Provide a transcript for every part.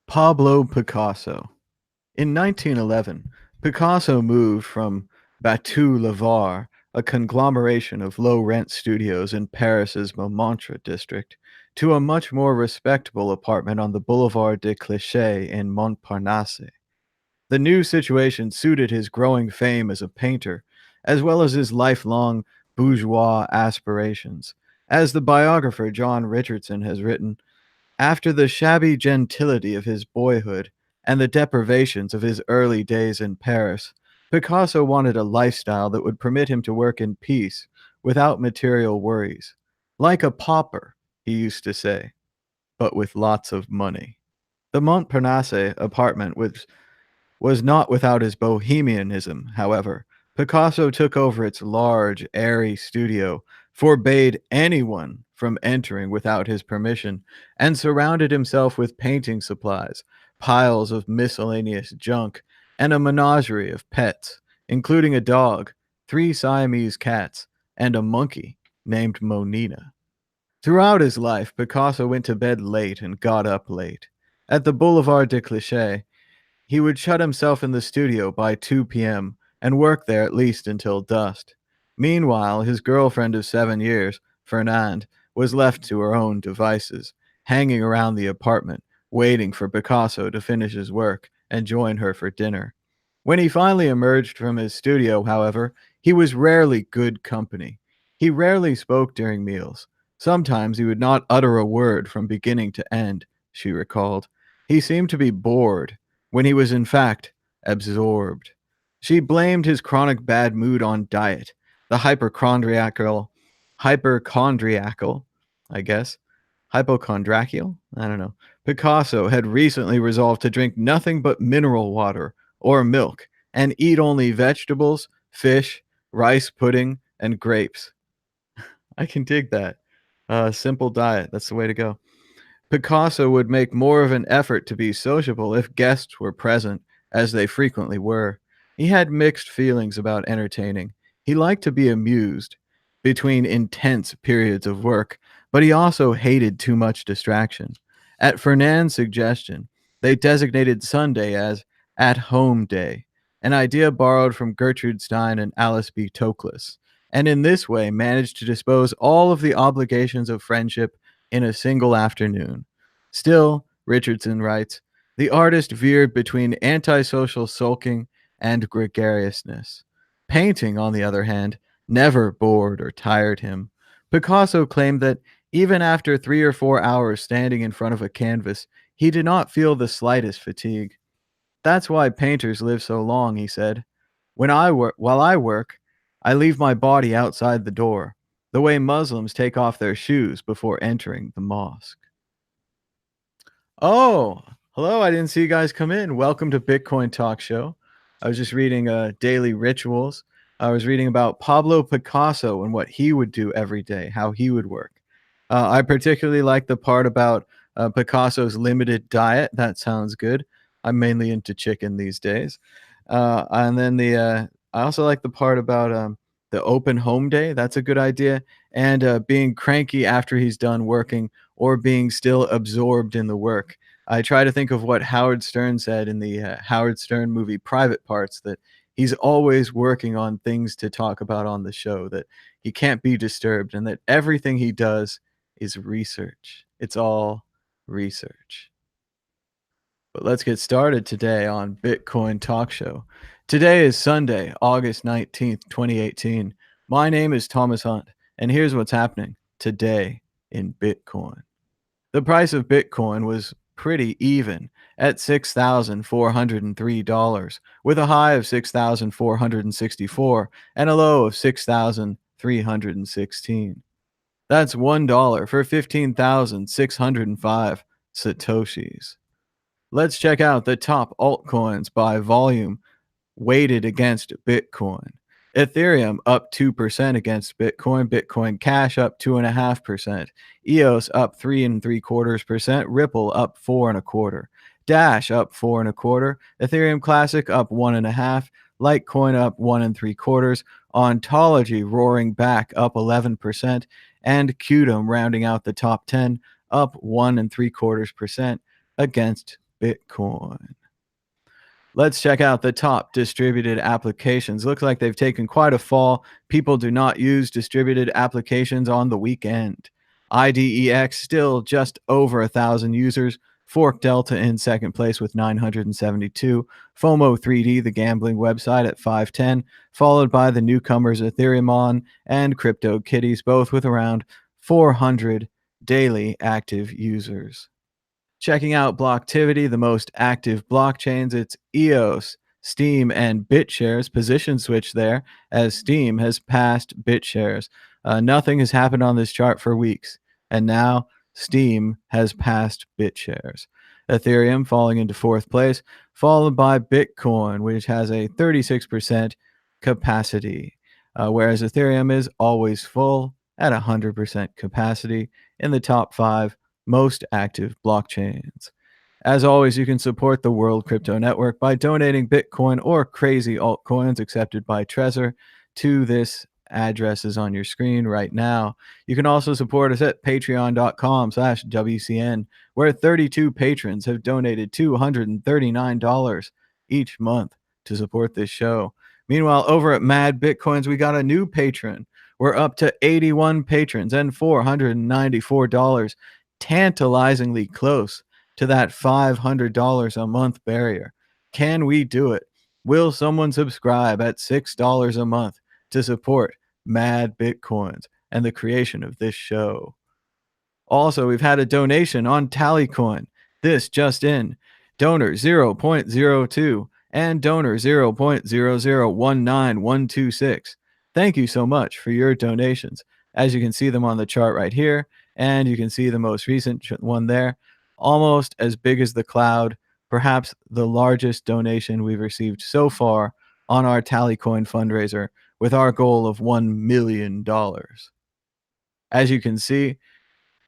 Pablo Picasso. In 1911, Picasso moved from Batu Lavar, a conglomeration of low-rent studios in Paris's Montmartre district, to a much more respectable apartment on the Boulevard des Clichy in Montparnasse. The new situation suited his growing fame as a painter, as well as his lifelong bourgeois aspirations. As the biographer John Richardson has written, after the shabby gentility of his boyhood and the deprivations of his early days in Paris, Picasso wanted a lifestyle that would permit him to work in peace without material worries. Like a pauper, he used to say, but with lots of money. The Montparnasse apartment was not without his bohemianism, however. Picasso took over its large, airy studio, forbade anyone from entering without his permission, and surrounded himself with painting supplies, piles of miscellaneous junk, and a menagerie of pets, including a dog, three Siamese cats, and a monkey named Monina. Throughout his life, Picasso went to bed late and got up late. At the Boulevard de Clichy, he would shut himself in the studio by 2 p.m. and work there at least until dusk. Meanwhile, his girlfriend of 7 years, Fernande, was left to her own devices, hanging around the apartment, waiting for Picasso to finish his work and join her for dinner. When he finally emerged from his studio, however, he was rarely good company. He rarely spoke during meals. Sometimes he would not utter a word from beginning to end, she recalled. He seemed to be bored when he was in fact absorbed. She blamed his chronic bad mood on diet, the hypochondriacal, I guess, hypochondriacal? I don't know. Picasso had recently resolved to drink nothing but mineral water or milk and eat only vegetables, fish, rice pudding, and grapes. I can dig that. Simple diet, that's the way to go. Picasso would make more of an effort to be sociable if guests were present, as they frequently were. He had mixed feelings about entertaining. He liked to be amused between intense periods of work, but he also hated too much distraction. At Fernand's suggestion, they designated Sunday as At Home Day, an idea borrowed from Gertrude Stein and Alice B. Toklas, and in this way managed to dispose all of the obligations of friendship in a single afternoon. Still, Richardson writes, the artist veered between antisocial sulking and gregariousness. Painting, on the other hand, never bored or tired him. Picasso claimed that even after 3 or 4 hours standing in front of a canvas, he did not feel the slightest fatigue. That's why painters live so long, he said. While I work, I leave my body outside the door, the way Muslims take off their shoes before entering the mosque. Oh, hello. I didn't see you guys come in. Welcome to Bitcoin Talk Show. I was just reading Daily Rituals. I was reading about Pablo Picasso and what he would do every day, how he would work. I particularly like the part about Picasso's limited diet. That sounds good. I'm mainly into chicken these days. And then I also like the part about the open home day. That's a good idea. And being cranky after he's done working or being still absorbed in the work. I try to think of what Howard Stern said in the Howard Stern movie Private Parts, that he's always working on things to talk about on the show, that he can't be disturbed, and that everything he does is research. It's all research. But let's get started today on Bitcoin Talk Show. Today is Sunday, August 19th, 2018. My name is Thomas Hunt, and here's what's happening today in Bitcoin. The price of Bitcoin was pretty even at $6,403, with a high of $6,464 and a low of $6,316. That's $1 for 15,605 Satoshis. Let's check out the top altcoins by volume weighted against Bitcoin. Ethereum up 2% against Bitcoin. Bitcoin Cash up 2.5%. EOS up 3.75%. Ripple up 4.25%. Dash up 4.25%. Ethereum Classic up 1.5%. Litecoin up 1.75%. Ontology roaring back up 11%. And Qtum rounding out the top 10 up 1.75% against Bitcoin. Let's check out the top distributed applications. Looks like they've taken quite a fall. People do not use distributed applications on the weekend. IDEX still just over 1,000 users. Fork Delta in second place with 972. FOMO 3D, the gambling website, at 510, followed by the newcomers Ethereum and CryptoKitties, both with around 400 daily active users. Checking out Blocktivity, the most active blockchains, it's EOS, Steam, and BitShares. Position switch there as Steam has passed BitShares. Nothing has happened on this chart for weeks, and now Steam has passed BitShares. Ethereum falling into fourth place, followed by Bitcoin, which has a 36% capacity, whereas Ethereum is always full at 100% capacity in the top 5 most active blockchains. As always, you can support the World Crypto Network by donating Bitcoin or crazy altcoins accepted by Trezor to this addresses on your screen right now. You can also support us at patreon.com/WCN, where 32 patrons have donated $239 each month to support this show. Meanwhile, over at Mad Bitcoins, we got a new patron. We're up to 81 patrons and $494, tantalizingly close to that $500 a month barrier. Can we do it? Will someone subscribe at $6 a month to support Mad Bitcoins and the creation of this show? Also, we've had a donation on Tallycoin. This just in. Donor 0.02 and donor 0.0019126. Thank you so much for your donations. As you can see them on the chart right here, and you can see the most recent one there, almost as big as the cloud, perhaps the largest donation we've received so far on our Tallycoin fundraiser with our goal of $1 million. As you can see,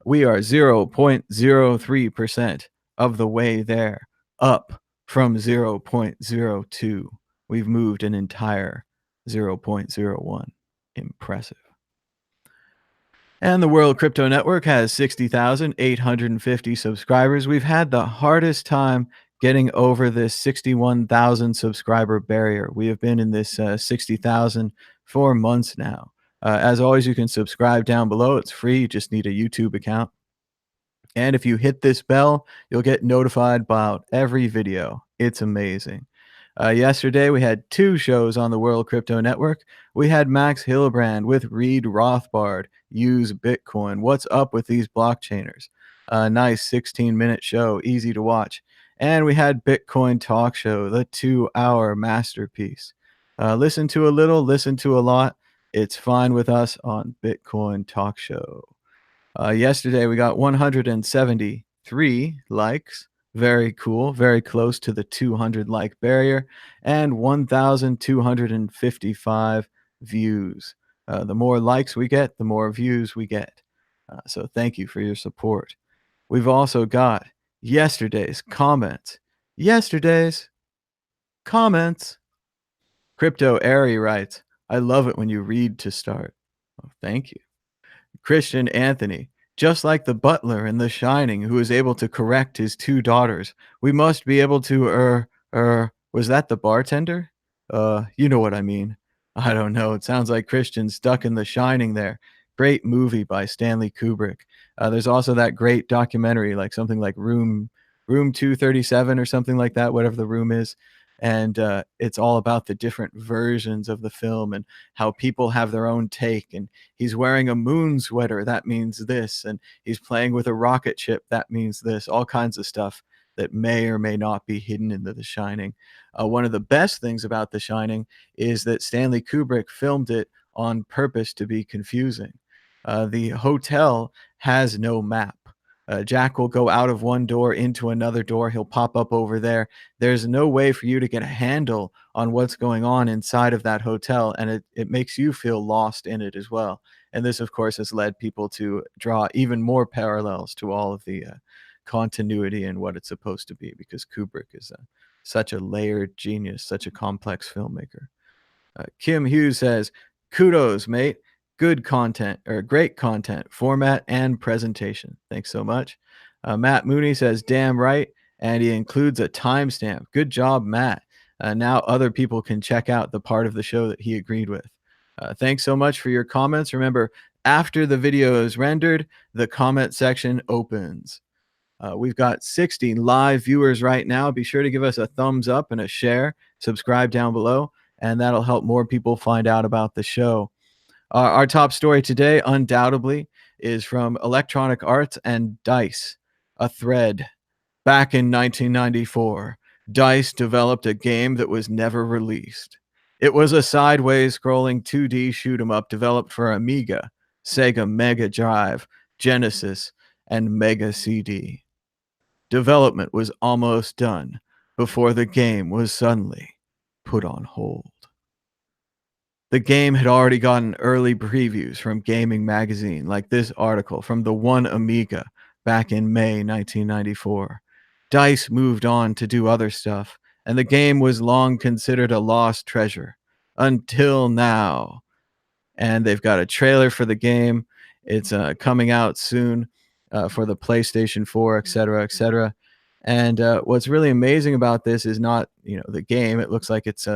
we are 0.03% of the way there, up from 0.02. We've moved an entire 0.01. Impressive. And the World Crypto Network has 60,850 subscribers. We've had the hardest time getting over this 61,000 subscriber barrier. We have been in this 60,000 for months now. As always, you can subscribe down below. It's free. You just need a YouTube account. And if you hit this bell, you'll get notified about every video. It's amazing. Yesterday, we had 2 shows on the World Crypto Network. We had Max Hillebrand with Reed Rothbard, Use Bitcoin. What's up with these blockchainers? A nice 16-minute show, easy to watch. And we had Bitcoin Talk Show, the 2-hour masterpiece. Listen to a little, listen to a lot. It's fine with us on Bitcoin Talk Show. Yesterday, we got 173 likes. Very cool. Very close to the 200 like barrier. And 1,255 views. The more likes we get, the more views we get. So thank you for your support. We've also got yesterday's comments. Yesterday's comments. Crypto Airy writes, I love it when you read to start. Oh, thank you. Christian Anthony, just like the butler in The Shining who is able to correct his 2 daughters, we must be able to, was that the bartender? You know what I mean. I don't know. It sounds like Christian's stuck in The Shining there. Great movie by Stanley Kubrick. There's also that great documentary, like something like Room 237 or something like that, whatever the room is. And it's all about the different versions of the film and how people have their own take. And he's wearing a moon sweater, that means this. And he's playing with a rocket ship, that means this. All kinds of stuff that may or may not be hidden in The Shining. One of the best things about The Shining is that Stanley Kubrick filmed it on purpose to be confusing. The hotel has no map. Jack will go out of one door into another door. He'll pop up over there. There's no way for you to get a handle on what's going on inside of that hotel, and it makes you feel lost in it as well. And this, of course, has led people to draw even more parallels to all of the continuity and what it's supposed to be, because Kubrick is such a layered genius, such a complex filmmaker. Kim Hughes says, kudos, mate. Good content, or great content, format, and presentation. Thanks so much. Matt Mooney says, damn right. and he includes a timestamp. Good job, Matt. Now other people can check out the part of the show that he agreed with. Thanks so much for your comments. Remember, after the video is rendered, the comment section opens. We've got 60 live viewers right now. Be sure to give us a thumbs up and a share. Subscribe down below, and that'll help more people find out about the show. Our top story today, undoubtedly, is from Electronic Arts and DICE, a thread. Back in 1994, DICE developed a game that was never released. It was a sideways scrolling 2D shoot 'em up developed for Amiga, Sega Mega Drive, Genesis, and Mega CD. Development was almost done before the game was suddenly put on hold. The game had already gotten early previews from Gaming Magazine, like this article from the One Amiga back in May 1994. DICE moved on to do other stuff, and the game was long considered a lost treasure. Until now. And they've got a trailer for the game. It's coming out soon for the PlayStation 4, etc., etc. And what's really amazing about this is not, the game. It looks like it's,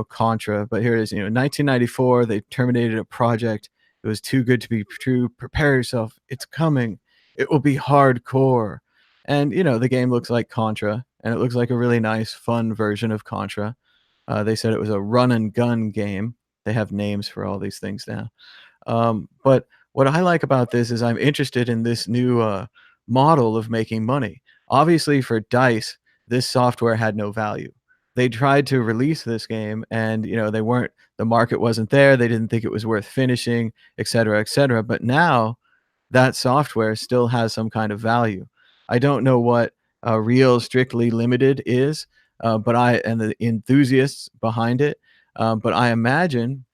Contra, but here it is. 1994, they terminated a project. It was too good to be true. Prepare yourself. It's coming. It will be hardcore. And, the game looks like Contra, and it looks like a really nice, fun version of Contra. They said it was a run and gun game. They have names for all these things now. But what I like about this is I'm interested in this new model of making money. Obviously, for DICE, this software had no value. They tried to release this game, and the market wasn't there. They didn't think it was worth finishing, et cetera, et cetera. But now that software still has some kind of value. I don't know what Real Strictly Limited is, and the enthusiasts behind it. But I imagine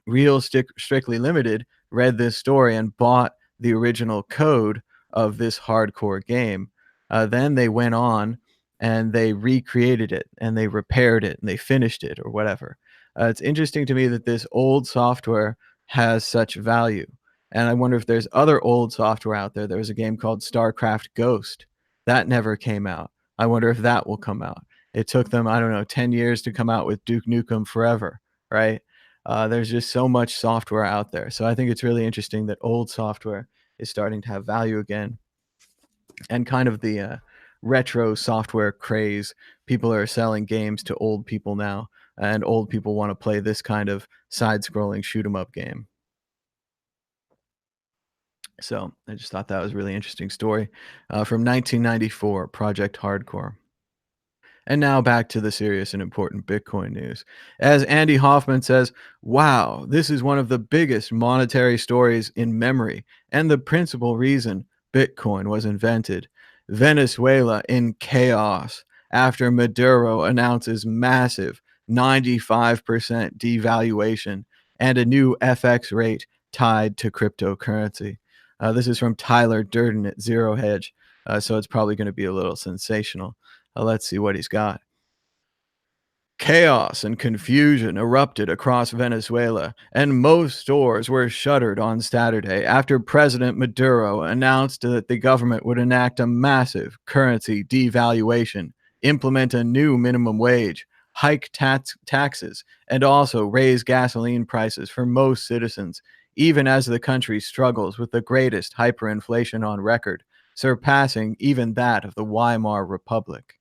Strictly Limited read this story and bought the original code of this hardcore game. Then they went on and they recreated it and they repaired it and they finished it or whatever. It's interesting to me that this old software has such value. And I wonder if there's other old software out there. There was a game called StarCraft Ghost. That never came out. I wonder if that will come out. It took them, 10 years to come out with Duke Nukem Forever, right? There's just so much software out there. So I think it's really interesting that old software is starting to have value again. And kind of the retro software craze. People are selling games to old people now, and old people want to play this kind of side-scrolling shoot-'em-up game. So I just thought that was a really interesting story from 1994, Project Hardcore. And now back to the serious and important Bitcoin news. As Andy Hoffman says, wow, this is one of the biggest monetary stories in memory and the principal reason Bitcoin was invented. Venezuela in chaos after Maduro announces massive 95% devaluation and a new FX rate tied to cryptocurrency. This is from Tyler Durden at Zero Hedge, so it's probably going to be a little sensational. Let's see what he's got. Chaos and confusion erupted across Venezuela, and most stores were shuttered on Saturday after President Maduro announced that the government would enact a massive currency devaluation, implement a new minimum wage, hike taxes, and also raise gasoline prices for most citizens, even as the country struggles with the greatest hyperinflation on record, surpassing even that of the Weimar Republic.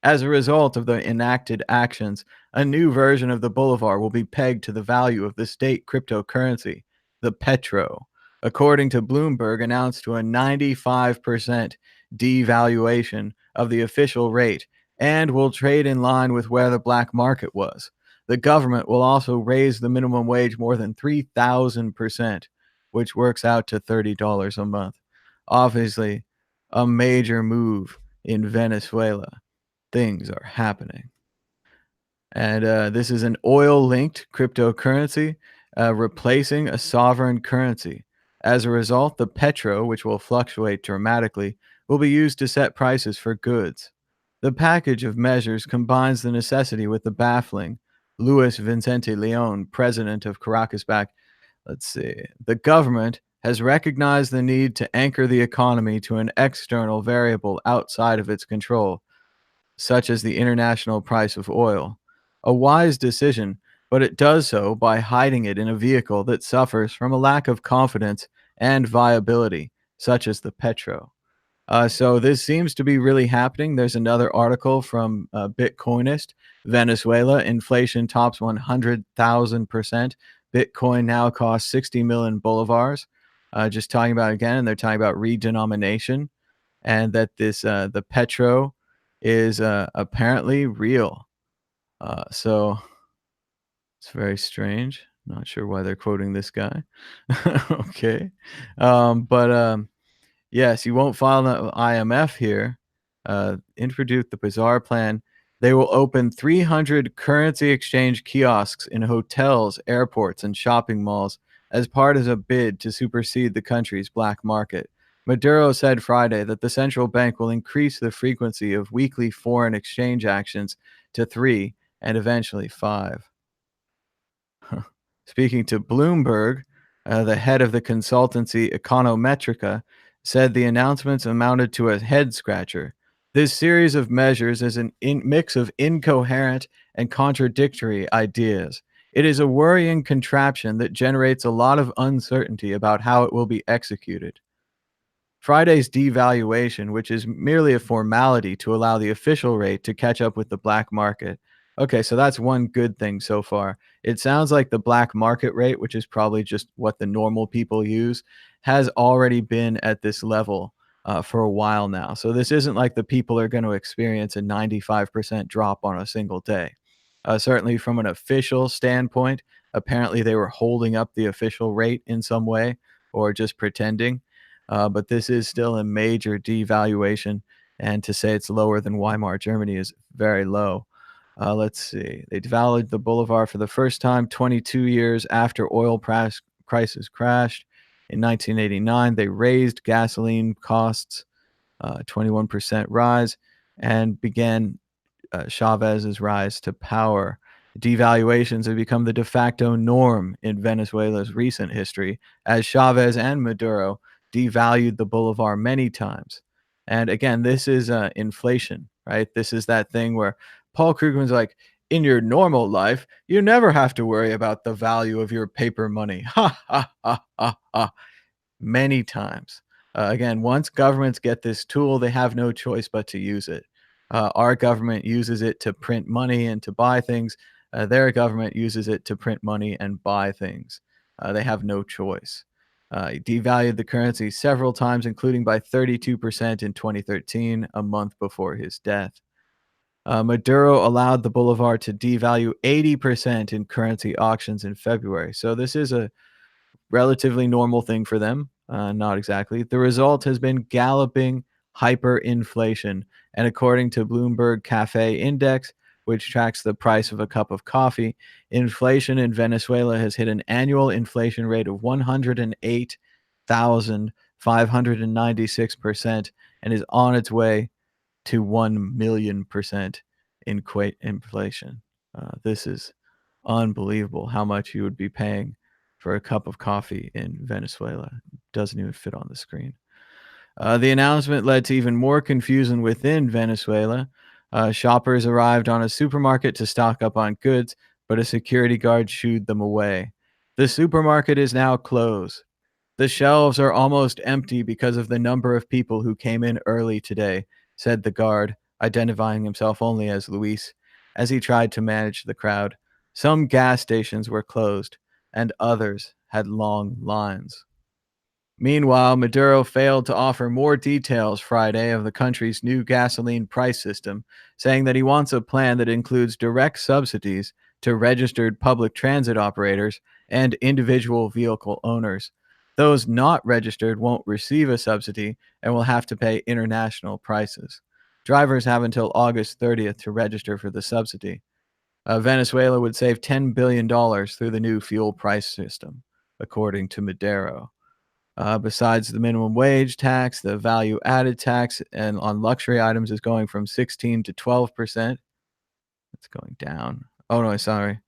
As a result of the enacted actions, a new version of the bolivar will be pegged to the value of the state cryptocurrency, the Petro, according to Bloomberg, announced to a 95% devaluation of the official rate and will trade in line with where the black market was. The government will also raise the minimum wage more than 3,000%, which works out to $30 a month. Obviously, a major move in Venezuela. Things are happening. And this is an oil-linked cryptocurrency replacing a sovereign currency. As a result, the Petro, which will fluctuate dramatically, will be used to set prices for goods. The package of measures combines the necessity with the baffling. Luis Vicente Leon, president of Caracas, back. Let's see. The government has recognized the need to anchor the economy to an external variable outside of its control, such as the international price of oil. A wise decision, but it does so by hiding it in a vehicle that suffers from a lack of confidence and viability, such as the Petro. So this seems to be really happening. There's another article from Bitcoinist. Venezuela inflation tops 100,000%. Bitcoin now costs 60 million bolivars. Just talking about again, and they're talking about redenomination, and that this the Petro is apparently real. So it's very strange. Not sure why they're quoting this guy. Okay, but yes, you won't file the IMF here. Introduce the bizarre plan. They will open 300 currency exchange kiosks in hotels, airports, and shopping malls as part of a bid to supersede the country's black market. Maduro said Friday that the central bank will increase the frequency of weekly foreign exchange actions to 3 and eventually 5. Speaking to Bloomberg, the head of the consultancy Econometrica said the announcements amounted to a head scratcher. This series of measures is a mix of incoherent and contradictory ideas. It is a worrying contraption that generates a lot of uncertainty about how it will be executed. Friday's devaluation, which is merely a formality to allow the official rate to catch up with the black market. Okay, so that's one good thing so far. It sounds like the black market rate, which is probably just what the normal people use, has already been at this level for a while now. So this isn't like the people are going to experience a 95% drop on a single day. Certainly, from an official standpoint, apparently they were holding up the official rate in some way or just pretending. But this is still a major devaluation, and to say it's lower than Weimar Germany is very low. Let's see. They devalued the bolivar for the first time 22 years after oil prices crashed. In 1989, they raised gasoline costs, 21% rise, and began Chavez's rise to power. Devaluations have become the de facto norm in Venezuela's recent history, as Chavez and Maduro devalued the bolivar many times. And again, this is inflation, right? This is that thing where Paul Krugman's like, in your normal life, you never have to worry about the value of your paper money. Ha, ha, ha, ha, ha. Many times. Again, once governments get this tool, they have no choice but to use it. Our government uses it to print money and to buy things. Their government uses it to print money and buy things. They have no choice. He devalued the currency several times, including by 32% in 2013, a month before his death. Maduro allowed the bolivar to devalue 80% in currency auctions in February. So this is a relatively normal thing for them. Not exactly. The result has been galloping hyperinflation. And according to Bloomberg Cafe Index, which tracks the price of a cup of coffee, inflation in Venezuela has hit an annual inflation rate of 108,596% and is on its way to 1,000,000% in inflation. This is unbelievable how much you would be paying for a cup of coffee in Venezuela. Doesn't even fit on the screen. The announcement led to even more confusion within Venezuela. Shoppers arrived on a supermarket to stock up on goods, but a security guard shooed them away. The supermarket is now closed. The shelves are almost empty because of the number of people who came in early today, said the guard, identifying himself only as Luis, as he tried to manage the crowd. Some gas stations were closed, and others had long lines. Meanwhile, Maduro failed to offer more details Friday of the country's new gasoline price system, saying that he wants a plan that includes direct subsidies to registered public transit operators and individual vehicle owners. Those not registered won't receive a subsidy and will have to pay international prices. Drivers have until August 30th to register for the subsidy. Venezuela would save $10 billion through the new fuel price system, according to Maduro. Besides the minimum wage tax, the value added tax and on luxury items is going from 16 to 12%. It's going down. Oh no, sorry.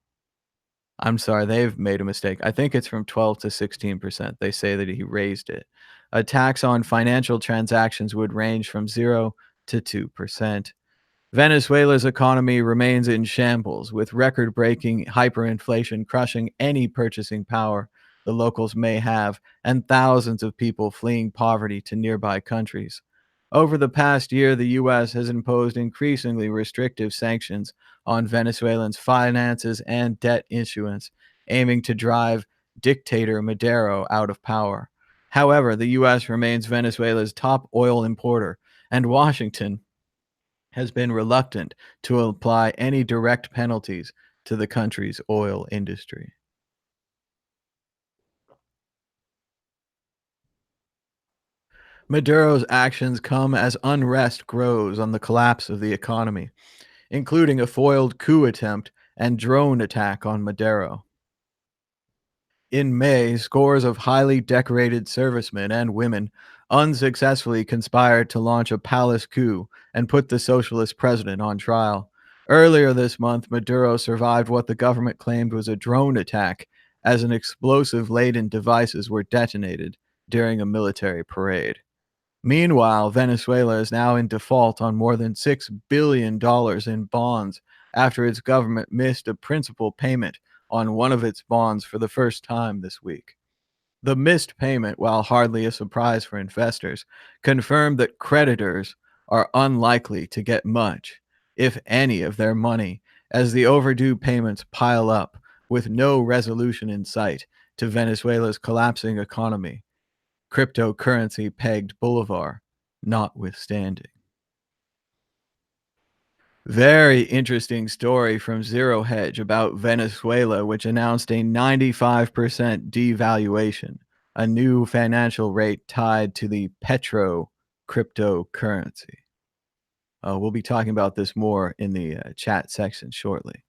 I'm sorry, they've made a mistake. I think it's from 12 to 16%. They say that he raised it. A tax on financial transactions would range from 0 to 2%. Venezuela's economy remains in shambles, with record breaking hyperinflation crushing any purchasing power the locals may have, and thousands of people fleeing poverty to nearby countries. Over the past year, the U.S. has imposed increasingly restrictive sanctions on Venezuelans' finances and debt issuance, aiming to drive dictator Maduro out of power. However, the U.S. remains Venezuela's top oil importer, and Washington has been reluctant to apply any direct penalties to the country's oil industry. Maduro's actions come as unrest grows on the collapse of the economy, including a foiled coup attempt and drone attack on Maduro. In May, scores of highly decorated servicemen and women unsuccessfully conspired to launch a palace coup and put the socialist president on trial. Earlier this month, Maduro survived what the government claimed was a drone attack as an explosive laden devices were detonated during a military parade. Meanwhile, Venezuela is now in default on more than $6 billion in bonds after its government missed a principal payment on one of its bonds for the first time this week. The missed payment, while hardly a surprise for investors, confirmed that creditors are unlikely to get much, if any, of their money as the overdue payments pile up with no resolution in sight to Venezuela's collapsing economy, cryptocurrency pegged Bolivar notwithstanding. Very interesting story from Zero Hedge about Venezuela, which announced a 95% devaluation, a new financial rate tied to the Petro cryptocurrency. We'll be talking about this more in the chat section shortly.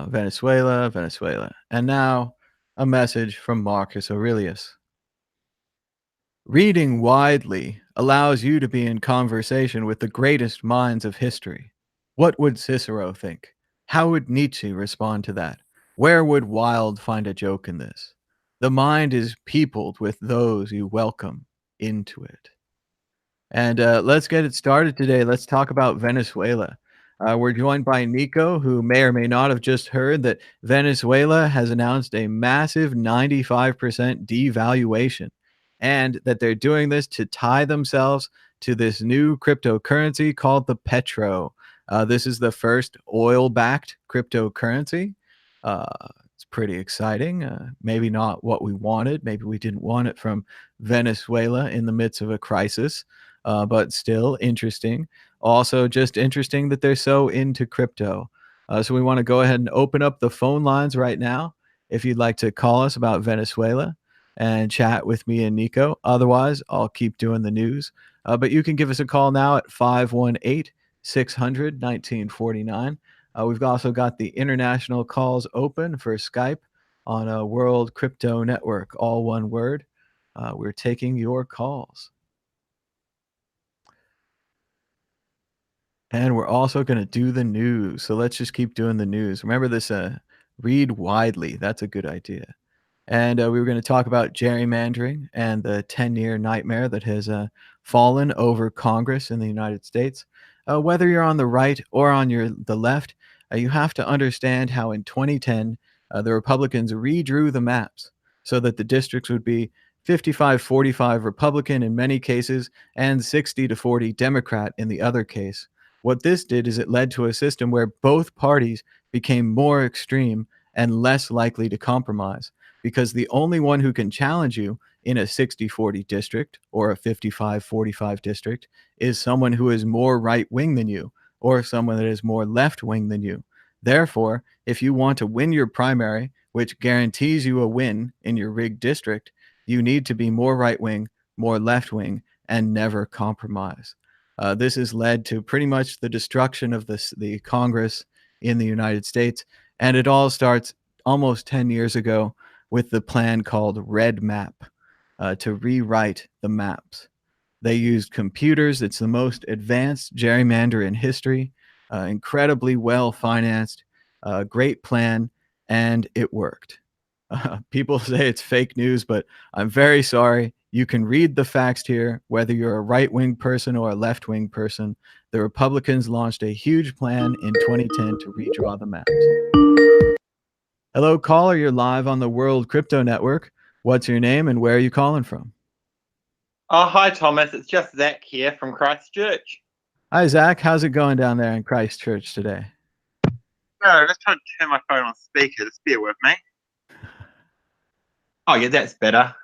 Venezuela, Venezuela. And now a message from Marcus Aurelius. Reading widely allows you to be in conversation with the greatest minds of history. What would Cicero think? How would Nietzsche respond to that? Where would Wilde find a joke in this? The mind is peopled with those you welcome into it. And let's get it started today. Let's talk about Venezuela. We're joined by Nico, who may or may not have just heard that Venezuela has announced a massive 95% devaluation and that they're doing this to tie themselves to this new cryptocurrency called the Petro. This is the first oil backed cryptocurrency. Uh, it's pretty exciting. Maybe not what we wanted. Maybe we didn't want it from Venezuela in the midst of a crisis, but still interesting. Also, just interesting that they're so into crypto. So we want to go ahead and open up the phone lines right now if you'd like to call us about Venezuela and chat with me and Nico. Otherwise, I'll keep doing the news. But you can give us a call now at 518 600 1949. We've also got the international calls open for Skype on a World Crypto Network, all one word. We're taking your calls. And we're also going to do the news. So let's just keep doing the news. Remember this read widely. That's a good idea. And we were going to talk about gerrymandering and the 10-year nightmare that has fallen over Congress in the United States. Whether you're on the right or on the left, you have to understand how in 2010, the Republicans redrew the maps so that the districts would be 55-45 Republican in many cases and 60-40 Democrat in the other case. What this did is it led to a system where both parties became more extreme and less likely to compromise, because the only one who can challenge you in a 60-40 district or a 55-45 district is someone who is more right-wing than you or someone that is more left-wing than you. Therefore, if you want to win your primary, which guarantees you a win in your rigged district, you need to be more right-wing, more left-wing, and never compromise. This has led to pretty much the destruction of the Congress in the United States, and it all starts almost 10 years ago with the plan called Red Map to rewrite the maps. They used computers. It's the most advanced gerrymander in history, incredibly well financed, great plan. and it worked. People say it's fake news, but I'm very sorry. You can read the facts here, whether you're a right-wing person or a left-wing person. The Republicans launched a huge plan in 2010 to redraw the maps. Hello, caller. You're live on the World Crypto Network. What's your name and where are you calling from? Oh, hi, Thomas. It's just Zach here from Christchurch. Hi, Zach. How's it going down there in Christchurch today? No, let's try to turn my phone on speaker. Just bear with me. Oh, yeah, that's better.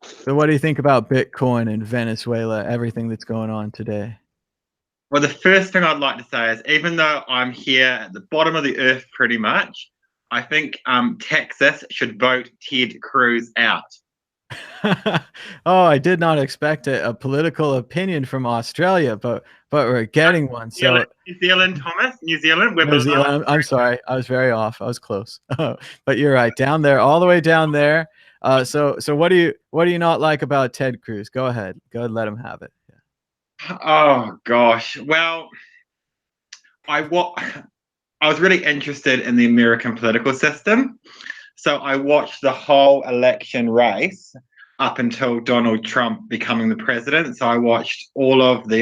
So what do you think about Bitcoin and Venezuela, everything that's going on today? Well, the first thing I'd like to say is, even though I'm here at the bottom of the earth pretty much, I think Texas should vote Ted Cruz out. Oh, I did not expect a political opinion from Australia, but we're getting one. So New Zealand, Thomas, New Zealand. New Zealand. I'm sorry, I was very off. I was close, but you're right. Down there, all the way down there. So what do you not like about Ted Cruz? Go ahead, let him have it. Yeah. Oh gosh. Well, I was really interested in the American political system, so I watched the whole election race up until Donald Trump becoming the president. So I watched all of the,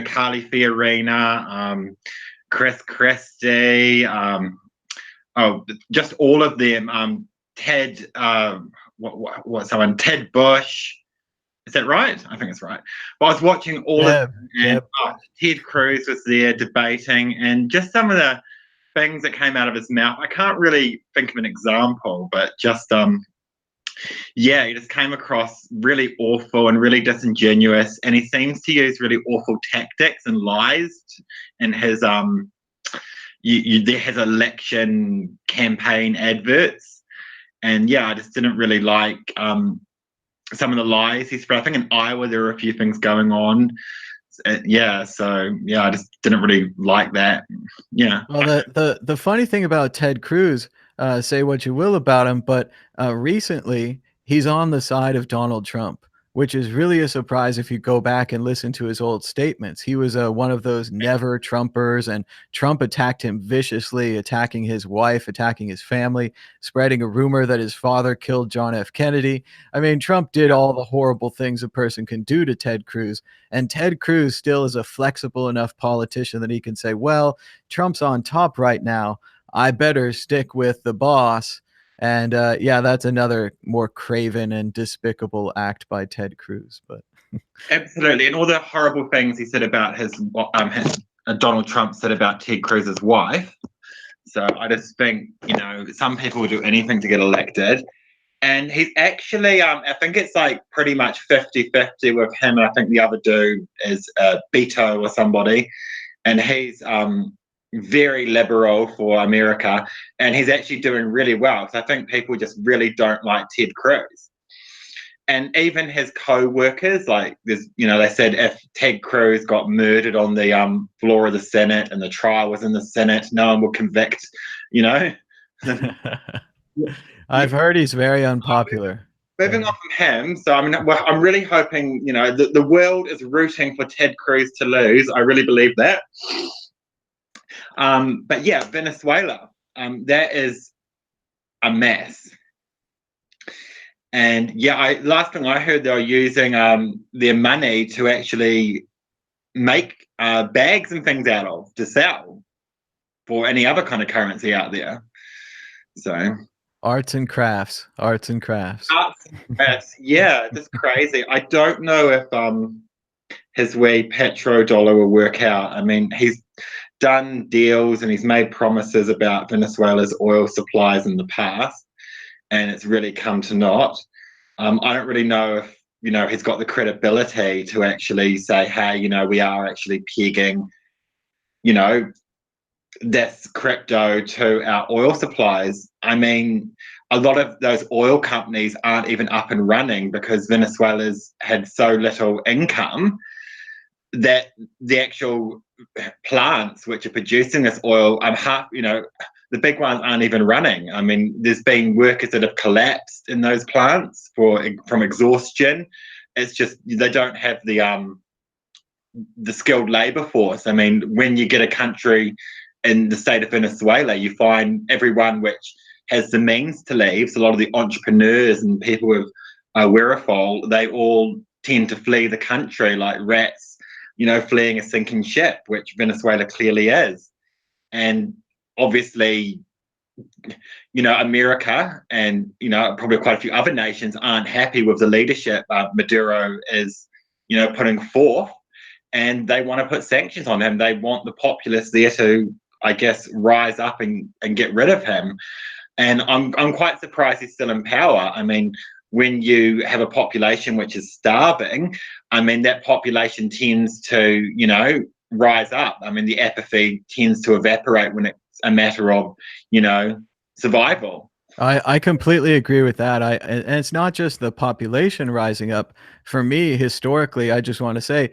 Carly Fiorina, Chris Christie, just all of them. Ted, Ted Bush. Is that right? I think it's right. But I was watching all of them, and Ted Cruz was there debating, and just some of the things that came out of his mouth. I can't really think of an example, but just he just came across really awful and really disingenuous, and he seems to use really awful tactics and lies in his his election campaign adverts. And I just didn't really like some of the lies he spread. I think in Iowa there were a few things going on. I just didn't really like that. Yeah. Well, the funny thing about Ted Cruz, say what you will about him, but recently he's on the side of Donald Trump, which is really a surprise if you go back and listen to his old statements. He was one of those never Trumpers, and Trump attacked him viciously, attacking his wife, attacking his family, spreading a rumor that his father killed John F. Kennedy. I mean, Trump did all the horrible things a person can do to Ted Cruz, and Ted Cruz still is a flexible enough politician that he can say, well, Trump's on top right now, I better stick with the boss. And that's another more craven and despicable act by Ted Cruz. But absolutely, and all the horrible things he said about his Donald Trump said about Ted Cruz's wife. So I just think, some people will do anything to get elected. And he's actually, I think it's like pretty much 50-50 with him. I think the other dude is Beto or somebody. And he's very liberal for America. And he's actually doing really well, because I think people just really don't like Ted Cruz. And even his co-workers, like there's, they said if Ted Cruz got murdered on the floor of the Senate and the trial was in the Senate, no one will convict, I've heard he's very unpopular. Moving on from him, so I'm really hoping, the world is rooting for Ted Cruz to lose. I really believe that. But Venezuela, that is a mess. And last thing I heard, they were using their money to actually make bags and things out of to sell for any other kind of currency out there. So arts and crafts. Arts and crafts. Yeah, that's crazy. I don't know if his way petrodollar will work out. I mean, he's done deals and he's made promises about Venezuela's oil supplies in the past, and it's really come to naught. I don't really know if he's got the credibility to actually say, hey, we are actually pegging this crypto to our oil supplies. I mean, a lot of those oil companies aren't even up and running because Venezuela's had so little income that the actual plants which are producing this oil, the big ones aren't even running. I mean, there's been workers that have collapsed in those plants from exhaustion. It's just they don't have the skilled labor force. I mean, when you get a country in the state of Venezuela, you find everyone which has the means to leave, so a lot of the entrepreneurs and people with wherewithal, they all tend to flee the country like rats, fleeing a sinking ship, which Venezuela clearly is. And obviously, America and, probably quite a few other nations aren't happy with the leadership Maduro is, putting forth, and they want to put sanctions on him. They want the populace there to, I guess, rise up and get rid of him. And I'm quite surprised he's still in power. I mean, when you have a population which is starving, I mean, that population tends to, rise up. I mean, the apathy tends to evaporate when it's a matter of, survival. I completely agree with that. And it's not just the population rising up. For me, historically, I just want to say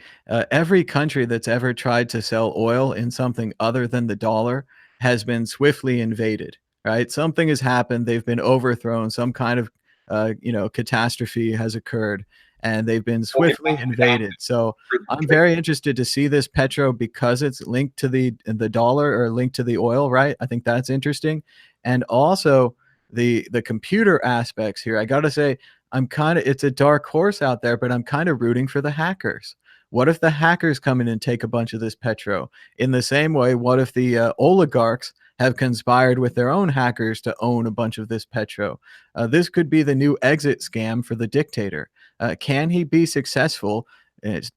every country that's ever tried to sell oil in something other than the dollar has been swiftly invaded, right? Something has happened. They've been overthrown. Some kind of, catastrophe has occurred, and they've been swiftly invaded. So I'm very interested to see this Petro because it's linked to the dollar or linked to the oil, right? I think that's interesting. And also, the computer aspects here, I gotta say, it's a dark horse out there, but I'm kind of rooting for the hackers. What if the hackers come in and take a bunch of this Petro? In the same way, what if the oligarchs have conspired with their own hackers to own a bunch of this Petro? This could be the new exit scam for the dictator. Can he be successful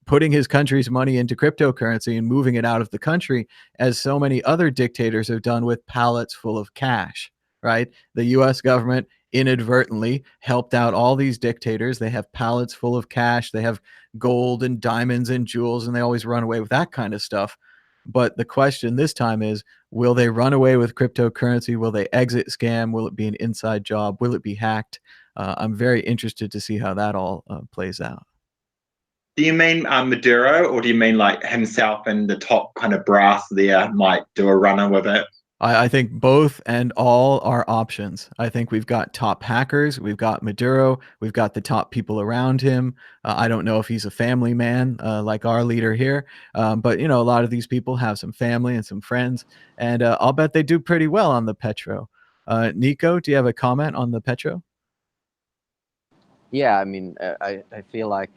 putting his country's money into cryptocurrency and moving it out of the country, as so many other dictators have done with pallets full of cash? Right? The US government inadvertently helped out all these dictators. They have pallets full of cash, they have gold and diamonds and jewels, and they always run away with that kind of stuff. But the question this time is, will they run away with cryptocurrency? Will they exit scam? Will it be an inside job? Will it be hacked? I'm very interested to see how that all plays out. Do you mean Maduro, or do you mean like himself and the top kind of brass there might do a runner with it? I think both and all are options. I think we've got top hackers, we've got Maduro, we've got the top people around him. I don't know if he's a family man like our leader here, but a lot of these people have some family and some friends, and I'll bet they do pretty well on the Petro. Nico, do you have a comment on the Petro? Yeah, I mean, I feel like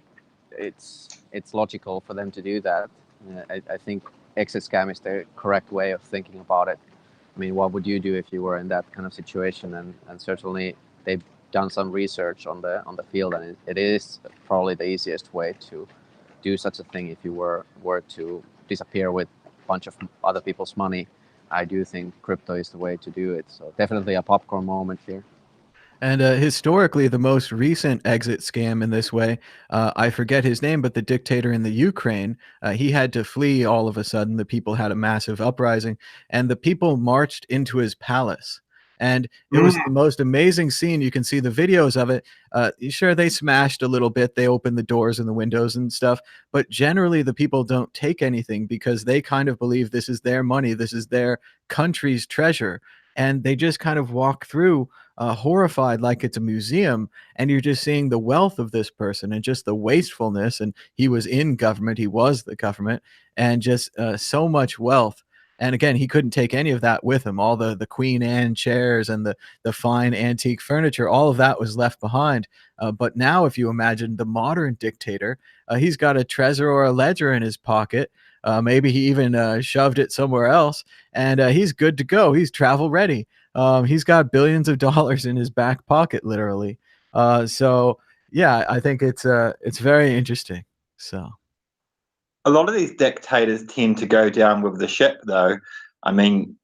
it's logical for them to do that. I think exit scam is the correct way of thinking about it. I mean, what would you do if you were in that kind of situation? And certainly they've done some research on the field, and it is probably the easiest way to do such a thing if you were to disappear with a bunch of other people's money. I do think crypto is the way to do it. So definitely a popcorn moment here. And historically, the most recent exit scam in this way, I forget his name, but the dictator in the Ukraine, he had to flee all of a sudden. The people had a massive uprising, and the people marched into his palace. And it was the most amazing scene. You can see the videos of it. Sure, they smashed a little bit. They opened the doors and the windows and stuff. But generally, the people don't take anything because they kind of believe this is their money. This is their country's treasure. And they just kind of walk through horrified like it's a museum, and you're just seeing the wealth of this person and just the wastefulness. And he was in government, he was the government, and just so much wealth. And again, he couldn't take any of that with him. All the Queen Anne chairs and the fine antique furniture, all of that was left behind. But now, if you imagine the modern dictator, he's got a treasure or a ledger in his pocket. Maybe he even shoved it somewhere else, and he's good to go. He's travel ready. He's got billions of dollars in his back pocket, literally. So yeah, I think it's very interesting. So A lot of these dictators tend to go down with the ship, though. I mean,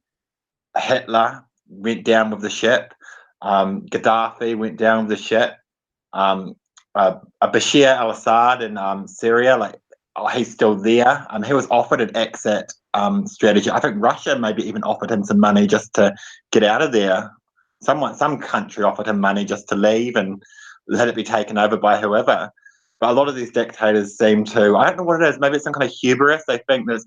Hitler went down with the ship. Gaddafi went down with the ship. Bashir al-Assad in Syria, like, he's still there. He was offered an exit strategy. I think Russia maybe even offered him some money just to get out of there. Some country offered him money just to leave and let it be taken over by whoever. But a lot of these dictators seem to, I don't know what it is, maybe it's some kind of hubris. They think that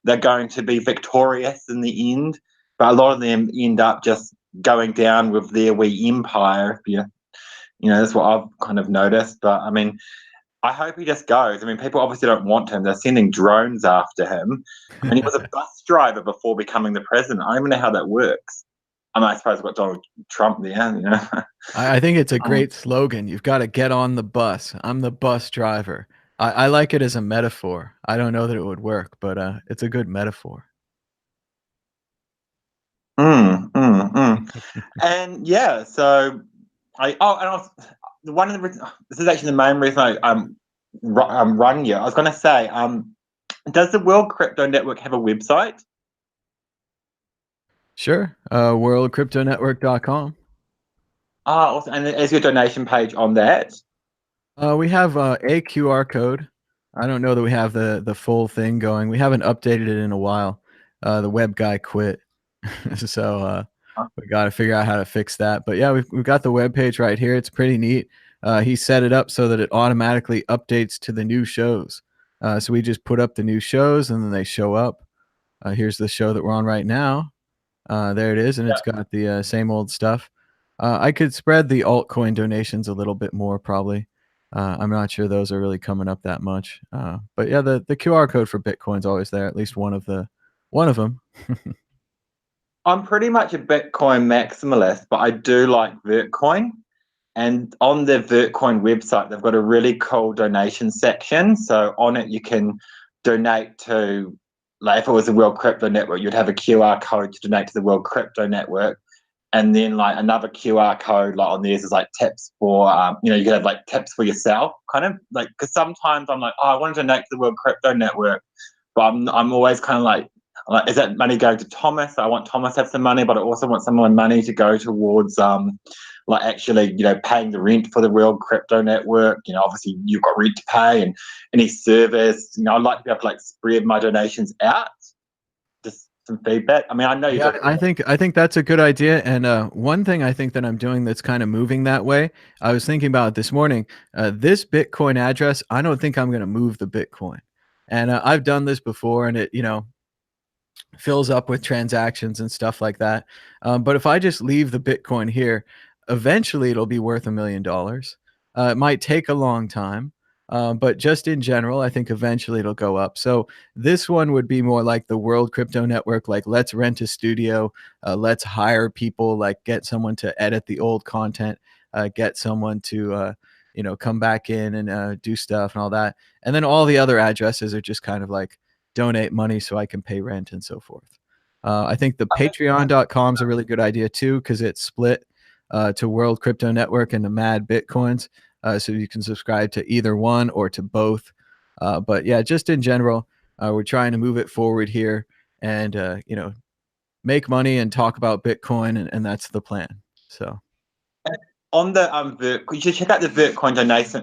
they're going to be victorious in the end, but a lot of them end up just going down with their wee empire. That's what I've kind of noticed. But I mean, I hope he just goes. I mean, people obviously don't want him. They're sending drones after him. And he was a bus driver before becoming the president. I don't even know how that works. I mean, I suppose we've got Donald Trump there, you know. I think it's a great slogan. You've got to get on the bus. I'm the bus driver. I like it as a metaphor. I don't know that it would work, but it's a good metaphor. And yeah, so one of the this is actually the main reason I rung you. I was going to say, does the World Crypto Network have a website? Sure. WorldCryptoNetwork.com. Also, and is your donation page on that? We have a QR code. I don't know that we have the full thing going. We haven't updated it in a while. The web guy quit, so we got to figure out how to fix that. But yeah, we've got the web page right here. It's pretty neat. He set it up so that it automatically updates to the new shows. So we just put up the new shows, and then they show up. Here's the show that we're on right now. There it is, and it's got the same old stuff. I could spread the altcoin donations a little bit more, probably. I'm not sure those are really coming up that much. But yeah, the QR code for Bitcoin's always there, at least one of them. I'm pretty much a Bitcoin maximalist, but I do like Vertcoin. And on the Vertcoin website, they've got a really cool donation section. So on it, you can donate to, like if it was the World Crypto Network, you'd have a QR code to donate to the World Crypto Network. And then like another QR code like on theirs is like tips for, you can have like tips for yourself, kind of like, because sometimes I'm like, oh, I want to donate to the World Crypto Network, but I'm always kind of like, is that money going to Thomas? I want Thomas to have some money, but I also want some of my money to go towards like actually, paying the rent for the World Crypto Network. Obviously you've got rent to pay and any service. I'd like to be able to like spread my donations out. Just some feedback. I mean, I know you Yeah, do. I think that's a good idea. And one thing I think that I'm doing that's kind of moving that way, I was thinking about it this morning. This Bitcoin address, I don't think I'm going to move the Bitcoin. And I've done this before, and it, fills up with transactions and stuff like that. But if I just leave the Bitcoin here, eventually it'll be worth $1 million. It might take a long time, but just in general, I think eventually it'll go up. So this one would be more like the World Crypto Network, like let's rent a studio, let's hire people, like get someone to edit the old content, get someone to come back in and do stuff and all that. And then all the other addresses are just kind of like donate money so I can pay rent and so forth. I think the patreon.com is a really good idea too, because it's split to World Crypto Network and to Mad Bitcoins. So you can subscribe to either one or to both. But yeah, just in general, we're trying to move it forward here and, make money and talk about Bitcoin. And that's the plan. So. On the you should check out the Vertcoin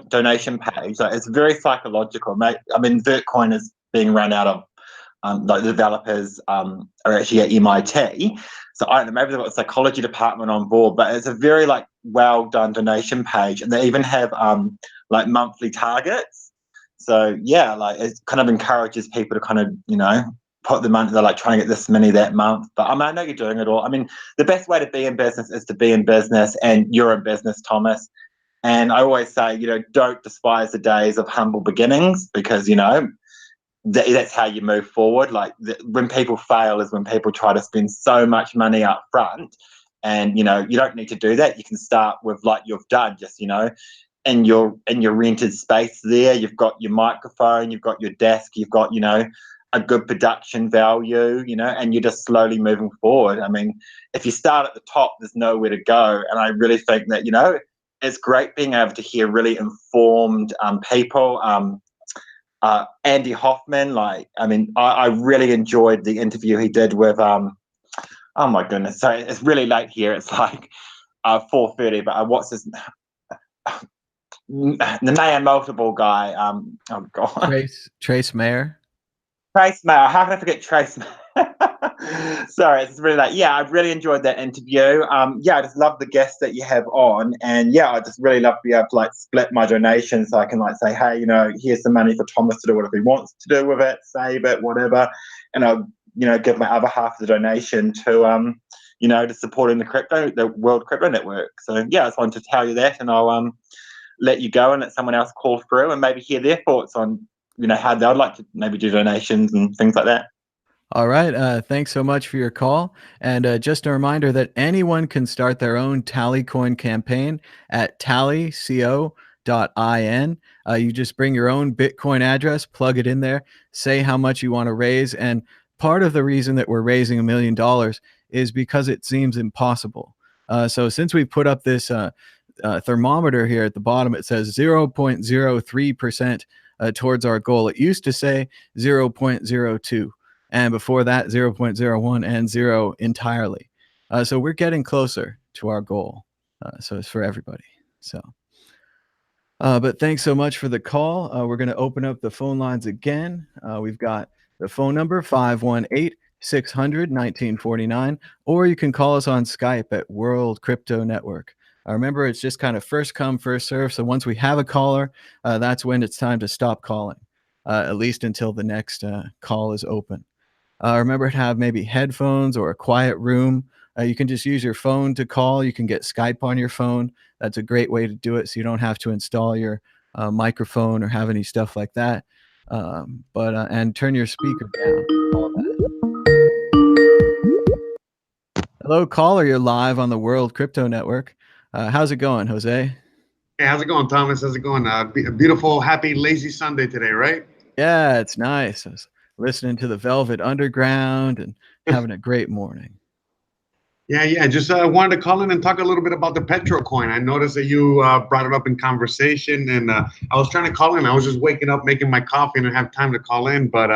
donation page. Like, it's very psychological, mate. I mean, Vertcoin is being run out of like the developers are actually at MIT. So I don't know, maybe they've got a psychology department on board, but it's a very like well done donation page, and they even have like monthly targets. So yeah, like it kind of encourages people to kind of put the money. They're like trying to get this many that month. But I know you're doing it all. I mean, the best way to be in business is to be in business, and you're in business, Thomas. And I always say, don't despise the days of humble beginnings, because that's how you move forward. Like when people fail is when people try to spend so much money up front, and you don't need to do that. You can start with like you've done, just in your rented space there. You've got your microphone, you've got your desk, you've got a good production value, and you're just slowly moving forward. I mean, if you start at the top, there's nowhere to go. And I really think that it's great being able to hear really informed people. Andy Hoffman, like, I mean, I really enjoyed the interview he did with oh my goodness, sorry, it's really late here, it's like 4:30, but what's his the Mayor Multiple guy, oh god, Trace Mayer. Trace Mayer, how can I forget Trace Mayer? Sorry, it's really like, yeah, I really enjoyed that interview. Yeah, I just love the guests that you have on, and yeah, I just really love to be able to like split my donations, so I can like say, hey, here's some money for Thomas to do whatever he wants to do with it, save it, whatever, and I'll give my other half of the donation to to supporting the World Crypto Network. So yeah, I just wanted to tell you that, and let you go and let someone else call through and maybe hear their thoughts on, how they'd like to maybe do donations and things like that. All right. Thanks so much for your call. And just a reminder that anyone can start their own Tallycoin campaign at tallyco.in. You just bring your own Bitcoin address, plug it in there, say how much you want to raise. And part of the reason that we're raising $1 million is because it seems impossible. So since we put up this thermometer here at the bottom, it says 0.03% towards our goal. It used to say 0.02. And before that, 0.01 and 0 entirely. So we're getting closer to our goal. So it's for everybody. But thanks so much for the call. We're going to open up the phone lines again. We've got the phone number 518-600-1949, or you can call us on Skype at World Crypto Network. Remember, it's just kind of first come, first serve. So once we have a caller, that's when it's time to stop calling, at least until the next call is open. Remember to have maybe headphones or a quiet room. You can just use your phone to call. You can get Skype on your phone. That's a great way to do it, so you don't have to install your microphone or have any stuff like that. And turn your speaker down. Hello, caller. You're live on the World Crypto Network. How's it going, Jose? Hey, how's it going, Thomas? How's it going? A beautiful, happy, lazy Sunday today, right? Yeah, it's nice. I was listening to the Velvet Underground and having a great morning. Yeah. Just wanted to call in and talk a little bit about the Petro coin. I noticed that you brought it up in conversation, and I was trying to call in. I was just waking up, making my coffee, and I didn't have time to call in. But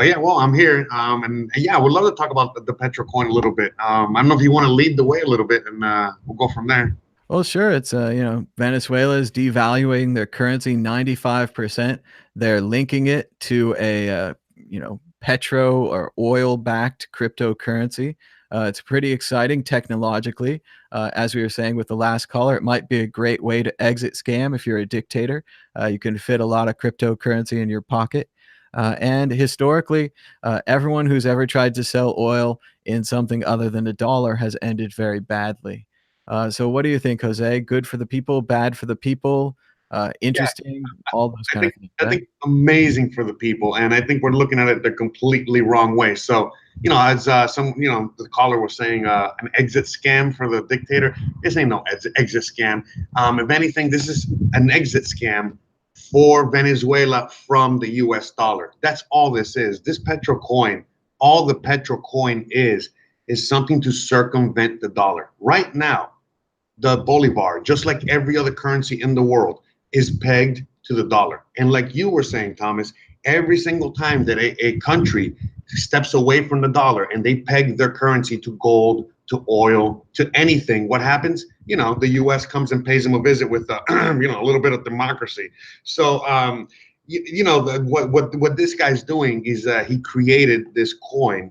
yeah, well, I'm here, and yeah, I would love to talk about the Petro coin a little bit. I don't know if you want to lead the way a little bit, and we'll go from there. Well, sure. It's Venezuela is devaluing their currency 95%. They're linking it to a Petro or oil-backed cryptocurrency. It's pretty exciting technologically. As we were saying with the last caller, it might be a great way to exit scam if you're a dictator. You can fit a lot of cryptocurrency in your pocket. And historically, everyone who's ever tried to sell oil in something other than a dollar has ended very badly. So what do you think, Jose? Good for the people, bad for the people, interesting, all those kind of things. I think amazing for the people, and I think we're looking at it the completely wrong way. So, as the caller was saying, an exit scam for the dictator. This ain't no exit scam. If anything, this is an exit scam for Venezuela from the U.S. dollar. That's all this is. This Petro coin, all the Petro coin is something to circumvent the dollar. Right now, the Bolivar, just like every other currency in the world, is pegged to the dollar. And like you were saying, Thomas, every single time that a country steps away from the dollar and they peg their currency to gold, to oil, to anything, what happens? The U.S. comes and pays them a visit with a little bit of democracy. So what this guy's doing is he created this coin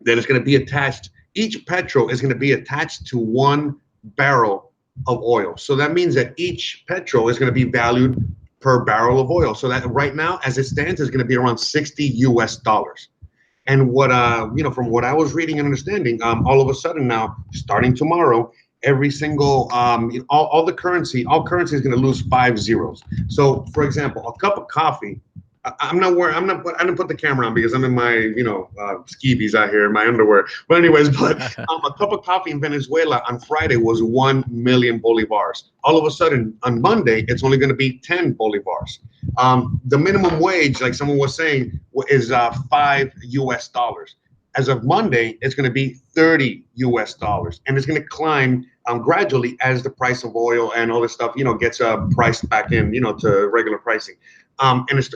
that is going to be attached. Each Petro is going to be attached to one barrel of oil. So that means that each Petro is going to be valued per barrel of oil. So that right now, as it stands, is going to be around $60 US. And what from what I was reading and understanding, all of a sudden now, starting tomorrow, every single all currency is going to lose 5 zeros. So, for example, a cup of coffee. I didn't put the camera on because I'm in my skeebies out here in my underwear. But anyways, a cup of coffee in Venezuela on Friday was 1 million bolivars. All of a sudden on Monday, it's only going to be 10 bolivars. The minimum wage, like someone was saying, is $5 US. As of Monday, it's going to be $30 US, and it's going to climb gradually as the price of oil and all this stuff, gets priced back in, to regular pricing. And it's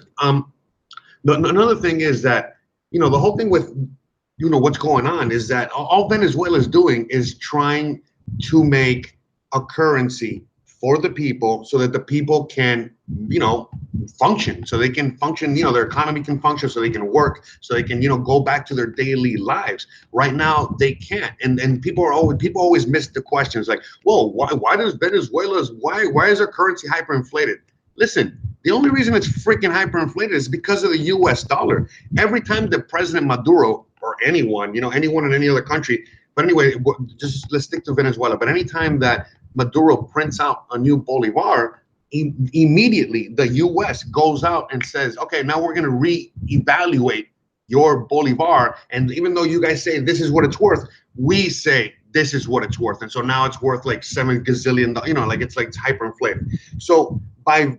another thing is that the whole thing with what's going on is that all Venezuela is doing is trying to make a currency for the people so that the people can function, so they can function, their economy can function, so they can work, so they can go back to their daily lives. Right now they can't, and people always miss the questions like, well, why does Venezuela's why is their currency hyperinflated? Listen, the only reason it's freaking hyperinflated is because of the US dollar. Every time that President Maduro or anyone in any other country, but anyway, just let's stick to Venezuela. But anytime that Maduro prints out a new Bolivar, immediately the U.S. goes out and says, okay, now we're going to reevaluate your Bolivar. And even though you guys say this is what it's worth, we say this is what it's worth. And so now it's worth like $7 gazillion, like it's hyperinflated. So by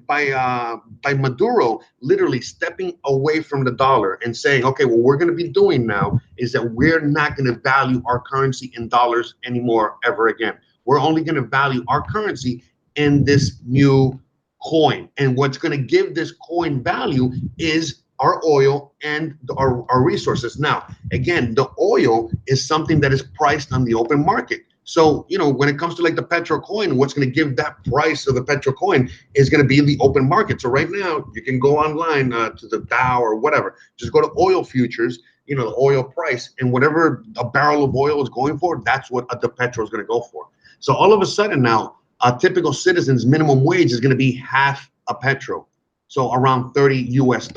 Maduro literally stepping away from the dollar and saying, okay, what we're going to be doing now is that we're not going to value our currency in dollars anymore ever again. We're only going to value our currency in this new coin. And what's going to give this coin value is our oil and our resources. Now, again, the oil is something that is priced on the open market. So, when it comes to like the Petro coin, what's going to give that price of the Petro coin is going to be the open market. So right now, you can go online to the Dow or whatever. Just go to oil futures, the oil price, and whatever a barrel of oil is going for, that's what the Petro is going to go for. So all of a sudden now, a typical citizen's minimum wage is going to be half a Petro. So around $30 US.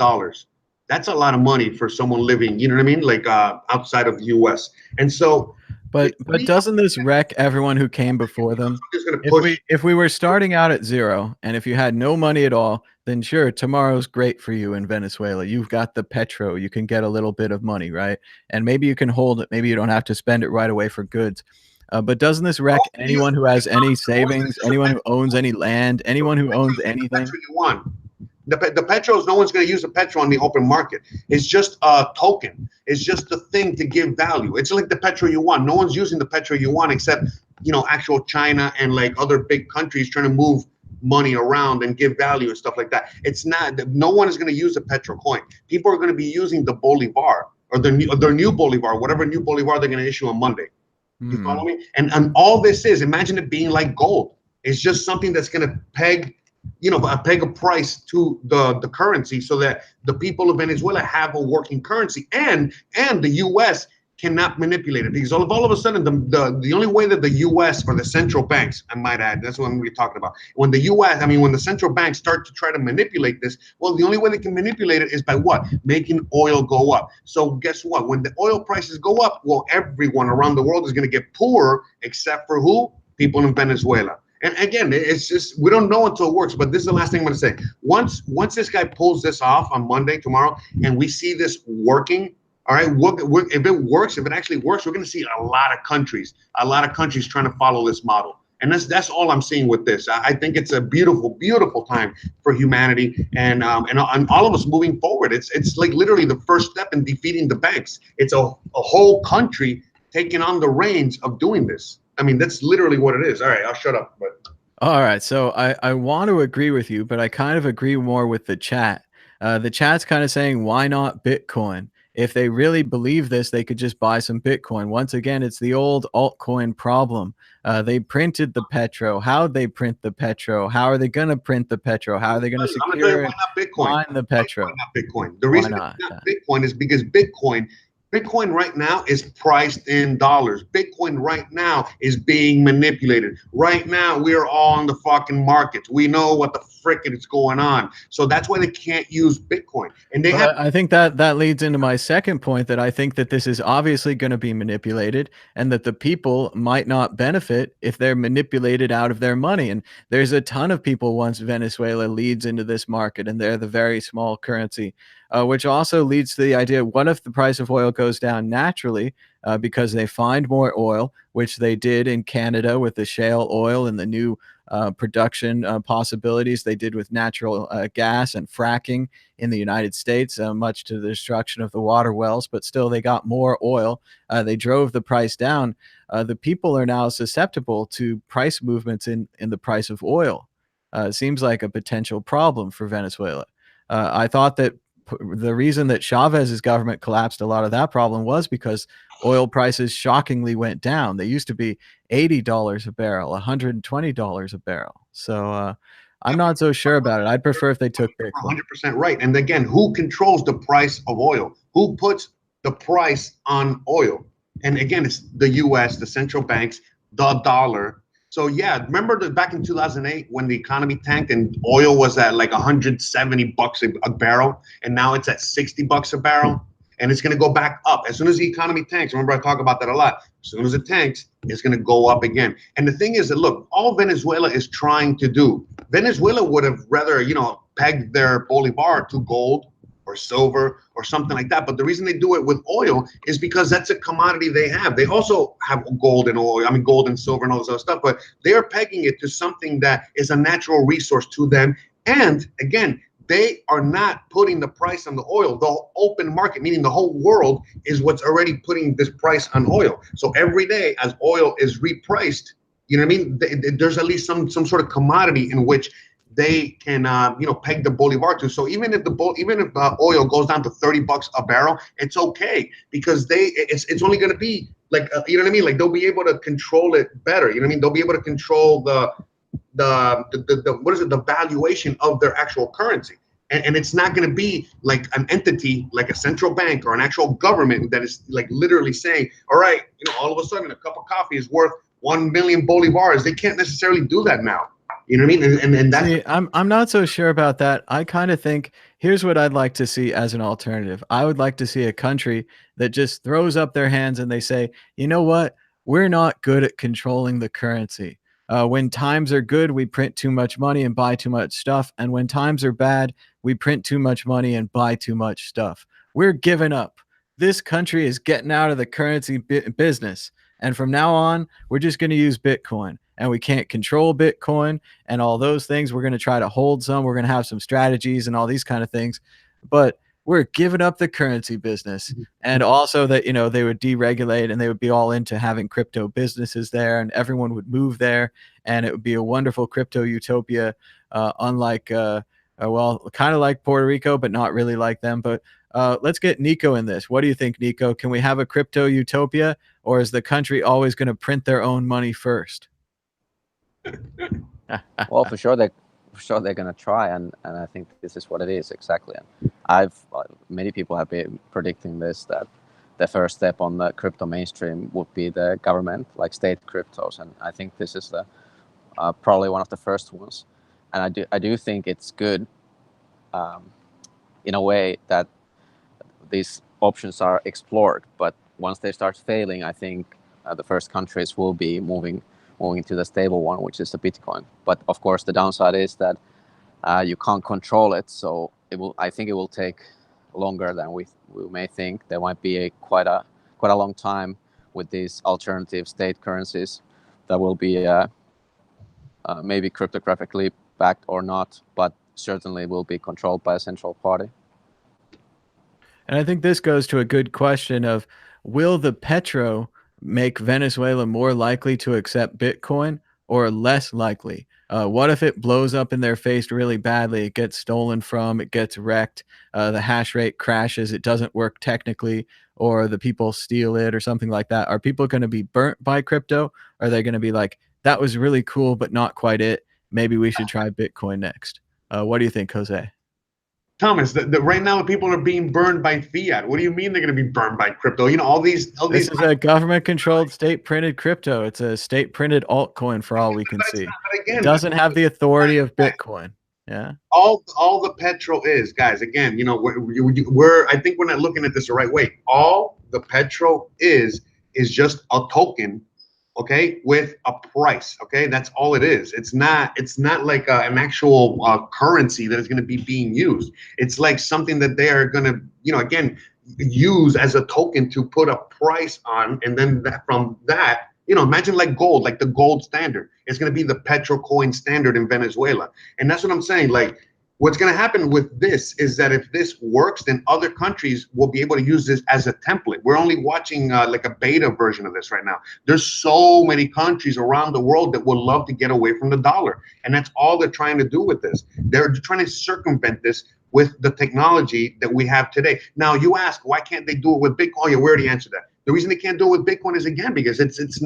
That's a lot of money for someone living, you know what I mean? Like outside of the US. And so, but doesn't this wreck everyone who came before them? If we were starting out at zero, and if you had no money at all, then sure, tomorrow's great for you in Venezuela. You've got the Petro, you can get a little bit of money, right? And maybe you can hold it. Maybe you don't have to spend it right away for goods. But doesn't this wreck anyone who has any savings, anyone who owns any land, anyone who owns anything? The Petros, no one's going to use the Petro on the open market. It's just a token. It's just a thing to give value. It's like the Petro yuan. No one's using the Petro yuan except, actual China and like other big countries trying to move money around and give value and stuff like that. It's not, no one is going to use a Petro coin. People are going to be using the Bolivar or their new Bolivar, whatever new Bolivar they're going to issue on Monday. You follow me? And all this is, imagine it being like gold. It's just something that's going to peg a price to the currency so that the people of Venezuela have a working currency and the U.S. cannot manipulate it, because all of a sudden the only way that the U.S. or the central banks, I might add, that's what we're talking about, when the central banks start to try to manipulate this, well, the only way they can manipulate it is by what? Making oil go up. So guess what? When the oil prices go up, well, everyone around the world is going to get poorer except for who? People in Venezuela. And again, it's just, we don't know until it works, but this is the last thing I'm going to say. Once this guy pulls this off on Monday, tomorrow, and we see this working, all right, if it works, if it actually works, we're going to see a lot of countries trying to follow this model. And that's all I'm seeing with this. I think it's a beautiful, beautiful time for humanity and all of us moving forward. It's like literally the first step in defeating the banks. It's a whole country taking on the reins of doing this. I mean, that's literally what it is. All right, I'll shut up. But all right, so I want to agree with you, but I kind of agree more with the chat. The chat's kind of saying, why not Bitcoin? If they really believe this, they could just buy some Bitcoin. Once again, it's the old altcoin problem. They printed the Petro. How'd they print the Petro? How are they going to print the Petro? How are they going to secure why not Bitcoin? Mine the Petro? Why not Bitcoin? The reason it's not Bitcoin is because Bitcoin right now is priced in dollars. Bitcoin right now is being manipulated. Right now, we're all on the fucking markets. We know what the frickin' is going on. So that's why they can't use Bitcoin. And I think that leads into my second point, that I think that this is obviously going to be manipulated, and that the people might not benefit if they're manipulated out of their money. And there's a ton of people once Venezuela leads into this market, and they're the very small currency. Which also leads to the idea, what if the price of oil goes down naturally because they find more oil, which they did in Canada with the shale oil and the new production possibilities they did with natural gas and fracking in the United States, much to the destruction of the water wells, but still they got more oil. They drove the price down. The people are now susceptible to price movements in the price of oil. It seems like a potential problem for Venezuela. I thought that the reason that Chavez's government collapsed a lot of that problem was because oil prices shockingly went down. They used to be $80 a barrel, $120 a barrel. So I'm not so sure about it. I'd prefer if they took Bitcoin. 100% right. And again, who controls the price of oil? Who puts the price on oil? And again, it's the U.S., the central banks, the dollar. So yeah, remember back in 2008 when the economy tanked and oil was at like $170 a barrel, and now it's at $60 a barrel. and it's going to go back up. As soon as the economy tanks, remember I talk about that a lot. As soon as it tanks, it's going to go up again. And the thing is that, look, all Venezuela is trying to do, Venezuela would have rather, pegged their bolivar to gold or silver or something like that. But the reason they do it with oil is because that's a commodity they have. They also have gold and oil, gold and silver and all this other stuff, but they're pegging it to something that is a natural resource to them. And again, they are not putting the price on the oil. The open market, meaning the whole world, is what's already putting this price on oil. So every day as oil is repriced, you know what I mean? There's at least some sort of commodity in which they can peg the bolivar to. So even if oil goes down to $30 a barrel, it's okay, because it's only going to be like you know what I mean? Like they'll be able to control it better. You know what I mean? They'll be able to control the valuation of their actual currency. And it's not going to be like an entity, like a central bank or an actual government that is like literally saying, all right, all of a sudden a cup of coffee is worth 1 million bolivars. They can't necessarily do that now. You know what I mean? And that's... See, I'm not so sure about that. I kind of think, here's what I'd like to see as an alternative. I would like to see a country that just throws up their hands and they say, you know what? We're not good at controlling the currency. When times are good, we print too much money and buy too much stuff. And when times are bad, we print too much money and buy too much stuff. We're giving up. This country is getting out of the currency business. And from now on, we're just going to use Bitcoin. And we can't control Bitcoin and all those things. We're going to try to hold some. We're going to have some strategies and all these kind of things. But we're giving up the currency business. And also that, they would deregulate and they would be all into having crypto businesses there, and everyone would move there. And it would be a wonderful crypto utopia, unlike, kind of like Puerto Rico, but not really like them. But let's get Nico in this. What do you think, Nico? Can we have a crypto utopia, or is the country always going to print their own money first? Well, for sure they're going to try, and I think this is what it is exactly. And many people have been predicting this, that the first step on the crypto mainstream would be the government, like state cryptos, and I think this is the probably one of the first ones. And I do think it's good in a way that these options are explored, but once they start failing, I think the first countries will be moving to the stable one, which is the Bitcoin. But of course, the downside is that you can't control it. So I think it will take longer than we may think. There might be quite a long time with these alternative state currencies that will be maybe cryptographically backed or not, but certainly will be controlled by a central party. And I think this goes to a good question of, will the Petro make Venezuela more likely to accept Bitcoin or less likely? What if it blows up in their face really badly? It gets stolen from, it gets wrecked, the hash rate crashes, it doesn't work technically, or the people steal it or something like that. Are people going to be burnt by crypto? Or are they going to be like, that was really cool, but not quite it. Maybe we should try Bitcoin next. What do you think, Jose? Thomas, right now people are being burned by fiat. What do you mean they're going to be burned by crypto? All these. This is a government-controlled, state-printed crypto. It's a state-printed altcoin for all we can see. It doesn't have the authority of Bitcoin. Yeah. All the Petro is, guys. Again, I think we're not looking at this the right way. All the Petro is just a token, okay, with a price. Okay, that's all it is. It's not like an actual currency that is going to be being used. It's like something that they are going to, again, use as a token to put a price on, and then from that, imagine like gold, like the gold standard. It's going to be the Petro coin standard in Venezuela, and that's what I'm saying. Like, what's going to happen with this is that if this works, then other countries will be able to use this as a template. We're only watching like a beta version of this right now. There's so many countries around the world that would love to get away from the dollar, and that's all they're trying to do with this. They're trying to circumvent this with the technology that we have today. Now, you ask, why can't they do it with Bitcoin? Oh, yeah, we already answered that. The reason they can't do it with Bitcoin is, again, because it's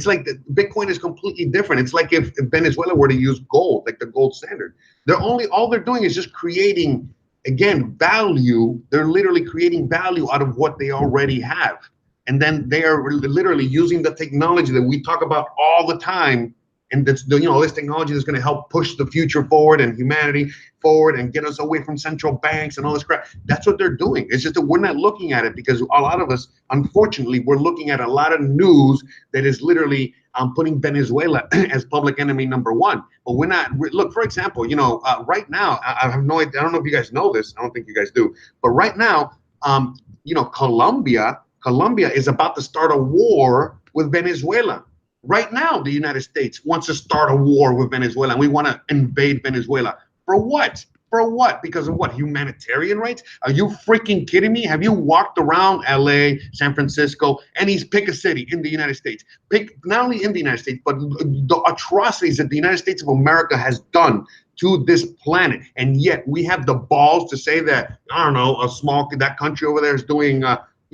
like Bitcoin is completely different. It's like if Venezuela were to use gold, like the gold standard. All they're doing is just creating, again, value. They're literally creating value out of what they already have. And then they are literally using the technology that we talk about all the time and that's the, this technology that's going to help push the future forward and humanity forward and get us away from central banks and all this crap. That's what they're doing. It's just that we're not looking at it because a lot of us, unfortunately, we're looking at a lot of news that is literally putting Venezuela as public enemy #1. But we're not. Look, for example, right now, I have no idea. I don't know if you guys know this. I don't think you guys do. But right now, Colombia is about to start a war with Venezuela. Right now, the United States wants to start a war with Venezuela, and we want to invade Venezuela. For what? For what? Because of what? Humanitarian rights? Are you freaking kidding me? Have you walked around LA, San Francisco, pick a city in the United States? Pick not only in the United States, but the atrocities that the United States of America has done to this planet, and yet we have the balls to say that, I don't know, that country over there is doing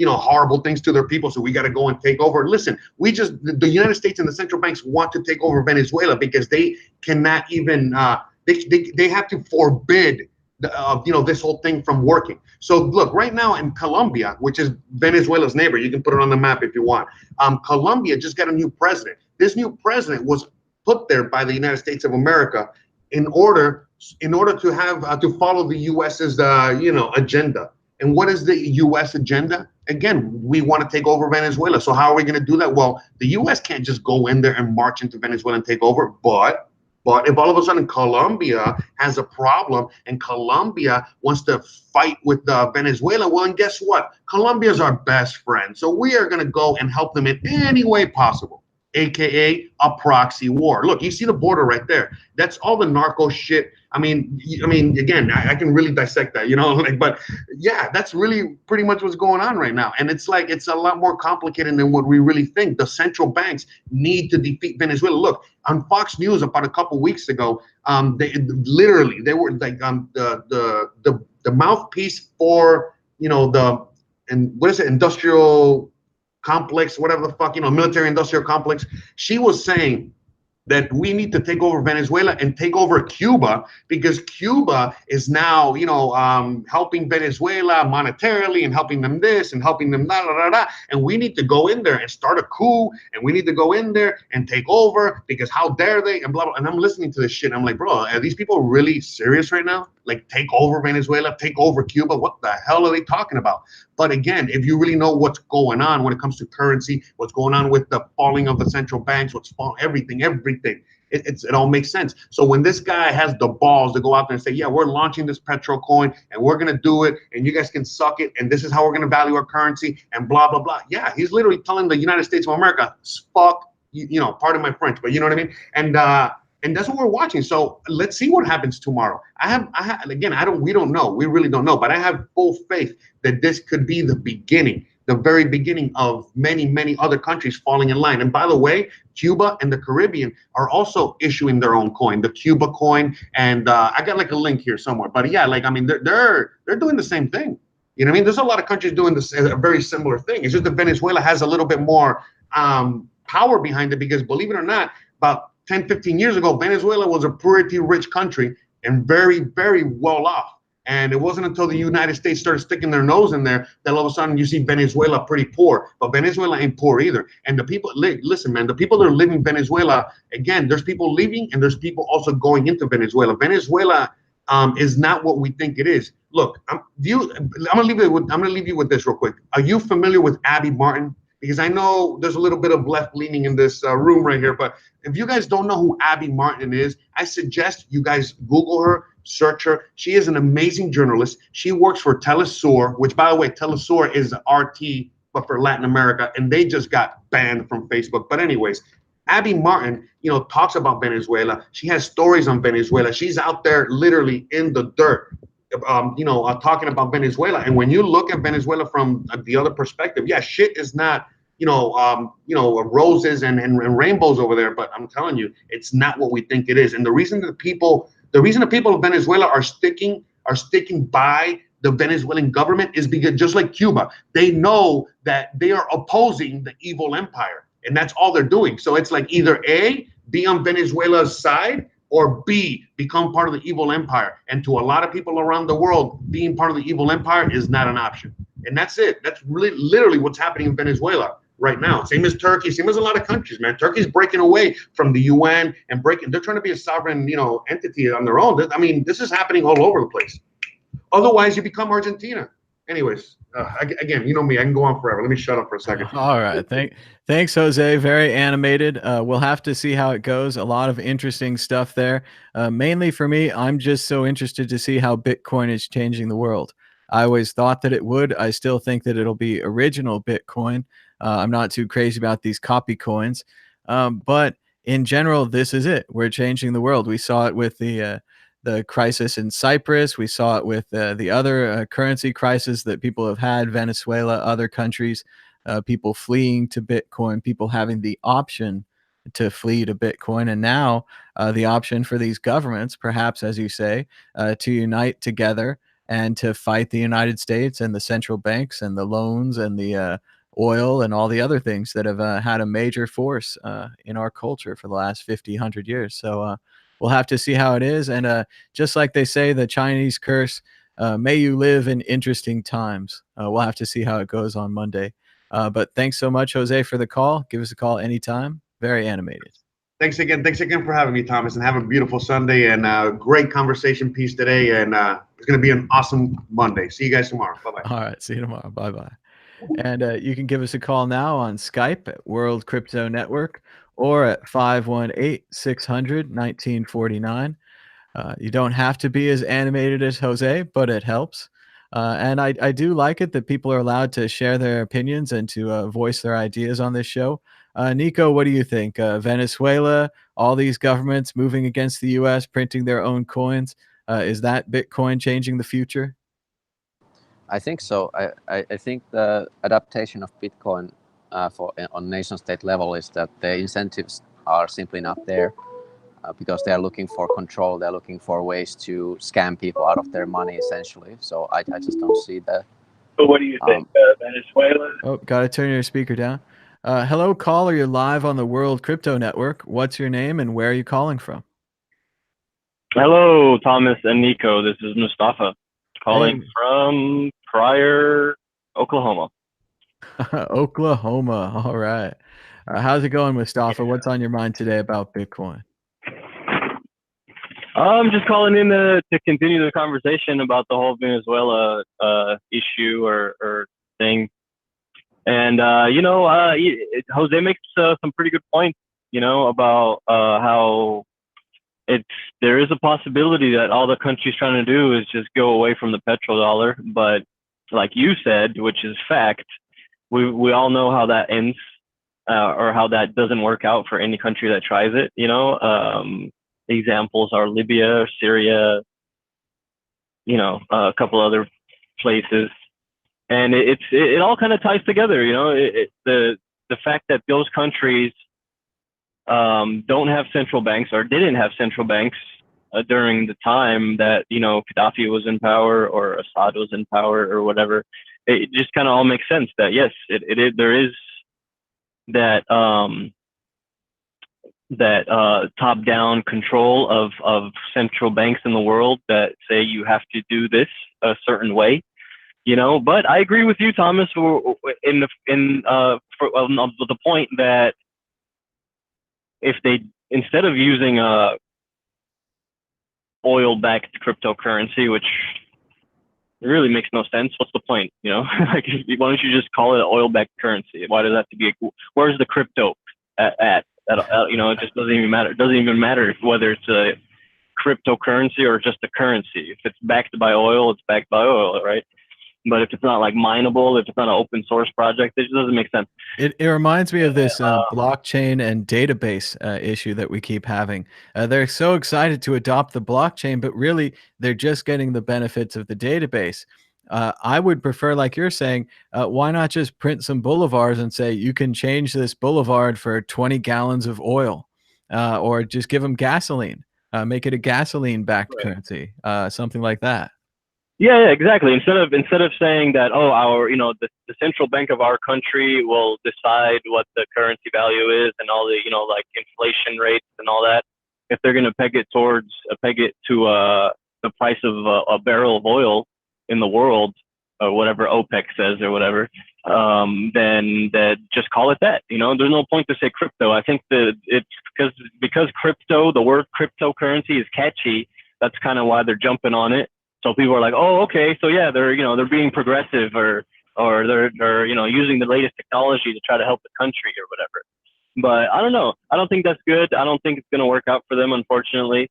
horrible things to their people, so we got to go and take over. Listen, the United States and the central banks want to take over Venezuela because they cannot even they have to forbid this whole thing from working. So look, right now in Colombia, which is Venezuela's neighbor, you can put it on the map if you want. Colombia just got a new president. This new president was put there by the United States of America in order to have to follow the U.S.'s agenda. And what is the U.S. agenda? Again, we want to take over Venezuela. So how are we going to do that? Well, the U.S. can't just go in there and march into Venezuela and take over. But if all of a sudden Colombia has a problem and Colombia wants to fight with Venezuela, well, and guess what? Colombia is our best friend. So we are going to go and help them in any way possible, AKA a proxy war. Look, you see the border right there. That's all the narco shit. I mean, again, I can really dissect that, but yeah, that's really pretty much what's going on right now. And it's a lot more complicated than what we really think. The central banks need to defeat Venezuela. Look, on Fox News about a couple weeks ago, they were like the mouthpiece for industrial complex, whatever the fuck, military industrial complex. She was saying that we need to take over Venezuela and take over Cuba because Cuba is now, helping Venezuela monetarily and helping them this and helping them that. And we need to go in there and start a coup, and we need to go in there and take over because how dare they and blah, blah. And I'm listening to this shit. And I'm like, bro, are these people really serious right now? Like, take over Venezuela, take over Cuba? What the hell are they talking about? But again, if you really know what's going on when it comes to currency, what's going on with the falling of the central banks, everything, it all makes sense. So when this guy has the balls to go out there and say, yeah, we're launching this Petro coin and we're going to do it and you guys can suck it and this is how we're going to value our currency and blah, blah, blah. Yeah, he's literally telling the United States of America, fuck, pardon my French, but you know what I mean? And that's what we're watching. So let's see what happens tomorrow. We don't know. We really don't know. But I have full faith that this could be the very beginning of many, many other countries falling in line. And by the way, Cuba and the Caribbean are also issuing their own coin, the Cuba coin. And I got like a link here somewhere. But yeah, they're doing the same thing. You know what I mean? There's a lot of countries doing this, a very similar thing. It's just that Venezuela has a little bit more power behind it because, believe it or not, about 10, 15 years ago, Venezuela was a pretty rich country and very, very well off. And it wasn't until the United States started sticking their nose in there that all of a sudden you see Venezuela pretty poor. But Venezuela ain't poor either. And the people, listen, man, the people that are living in Venezuela, again, there's people leaving and there's people also going into Venezuela. Venezuela is not what we think it is. Look, I'm gonna leave you with this real quick. Are you familiar with Abby Martin? Because I know there's a little bit of left leaning in this room right here, but if you guys don't know who Abby Martin is, I suggest you guys Google her, search her. She is an amazing journalist. She works for Telesur, which, by the way, Telesur is RT, but for Latin America, and they just got banned from Facebook. But anyways, Abby Martin, talks about Venezuela. She has stories on Venezuela. She's out there literally in the dirt, talking about Venezuela. And when you look at Venezuela from the other perspective, yeah, shit is not, roses and rainbows over there. But I'm telling you, it's not what we think it is. And the reason the people of Venezuela are sticking by the Venezuelan government is because, just like Cuba, they know that they are opposing the evil empire. And that's all they're doing. So it's like either A, be on Venezuela's side, or B, become part of the evil empire. And to a lot of people around the world, being part of the evil empire is not an option. And that's it. That's really literally what's happening in Venezuela. right now. Same as Turkey, same as a lot of countries, man. Turkey's breaking away from the UN and they're trying to be a sovereign, entity on their own. I mean, this is happening all over the place. Otherwise, you become Argentina. Anyways, again, you know me, I can go on forever. Let me shut up for a second. All right. Thanks, Jose. Very animated. We'll have to see how it goes. A lot of interesting stuff there. Mainly for me, I'm just so interested to see how Bitcoin is changing the world. I always thought that it would. I still think that it'll be original Bitcoin. I'm not too crazy about these copy coins. But in general, this is it. We're changing the world. We saw it with the crisis in Cyprus. We saw it with the other currency crisis that people have had, Venezuela, other countries, people fleeing to Bitcoin, people having the option to flee to Bitcoin. And now the option for these governments, perhaps, as you say, to unite together and to fight the United States and the central banks and the loans and the oil and all the other things that have had a major force in our culture for the last 50, 100 years. So we'll have to see how it is. And just like they say, the Chinese curse, may you live in interesting times. We'll have to see how it goes on Monday. But thanks so much, Jose, for the call. Give us a call anytime. Very animated. Thanks again for having me, Thomas, and have a beautiful Sunday and great conversation piece today. And it's going to be an awesome Monday. See you guys tomorrow. Bye-bye. All right. See you tomorrow. Bye-bye. And you can give us a call now on Skype at World Crypto Network or at 518-600-1949. You don't have to be as animated as Jose, but it helps. And I do like it that people are allowed to share their opinions and to voice their ideas on this show. Nico, what do you think? Venezuela, all these governments moving against the U.S., printing their own coins. Is that Bitcoin changing the future? I think so. I think the adaptation of Bitcoin on nation state level is that the incentives are simply not there because they are looking for control. They're looking for ways to scam people out of their money, essentially. So I just don't see that. But what do you think, Venezuela? Oh, got to turn your speaker down. Hello, caller. You're live on the World Crypto Network. What's your name and where are you calling from? Hello, Thomas and Nico. This is Mustafa calling from Pryor, Oklahoma. Oklahoma. All right. How's it going, Mustafa? What's on your mind today about Bitcoin? I'm just calling in to continue the conversation about the whole Venezuela issue or thing. And, Jose makes some pretty good points, about how there is a possibility that all the country's trying to do is just go away from the petrodollar. But like you said, which is fact, we all know how that ends or how that doesn't work out for any country that tries it, Examples are Libya, Syria, a couple other places. And it all kind of ties together, the fact that those countries don't have central banks or didn't have central banks during the time that, Gaddafi was in power or Assad was in power or whatever. It just kind of all makes sense that, yes, there is that top-down control of central banks in the world that say you have to do this a certain way. But I agree with you, Thomas, the point that if they, instead of using oil-backed cryptocurrency, which really makes no sense, what's the point? Like, why don't you just call it an oil-backed currency? Why does that have to be? Where's the crypto at? It just doesn't even matter. It doesn't even matter whether it's a cryptocurrency or just a currency. If it's backed by oil, it's backed by oil, right? But if it's not like mineable, if it's not an open source project, it just doesn't make sense. It reminds me of this blockchain and database issue that we keep having. They're so excited to adopt the blockchain, but really they're just getting the benefits of the database. I would prefer, like you're saying, why not just print some boulevards and say you can change this boulevard for 20 gallons of oil, or just give them gasoline, make it a gasoline-backed currency, something like that. Yeah, exactly. Instead of saying that, the central bank of our country will decide what the currency value is and all the, like inflation rates and all that. If they're going to peg it to the price of a barrel of oil in the world, or whatever OPEC says or whatever, then that just call it that. You know, there's no point to say crypto. I think that it's because crypto, the word cryptocurrency is catchy. That's kind of why they're jumping on it. So people are like, oh, okay, so yeah, they're being progressive, or they're using the latest technology to try to help the country or whatever. But I don't know. I don't think that's good. I don't think it's going to work out for them, unfortunately.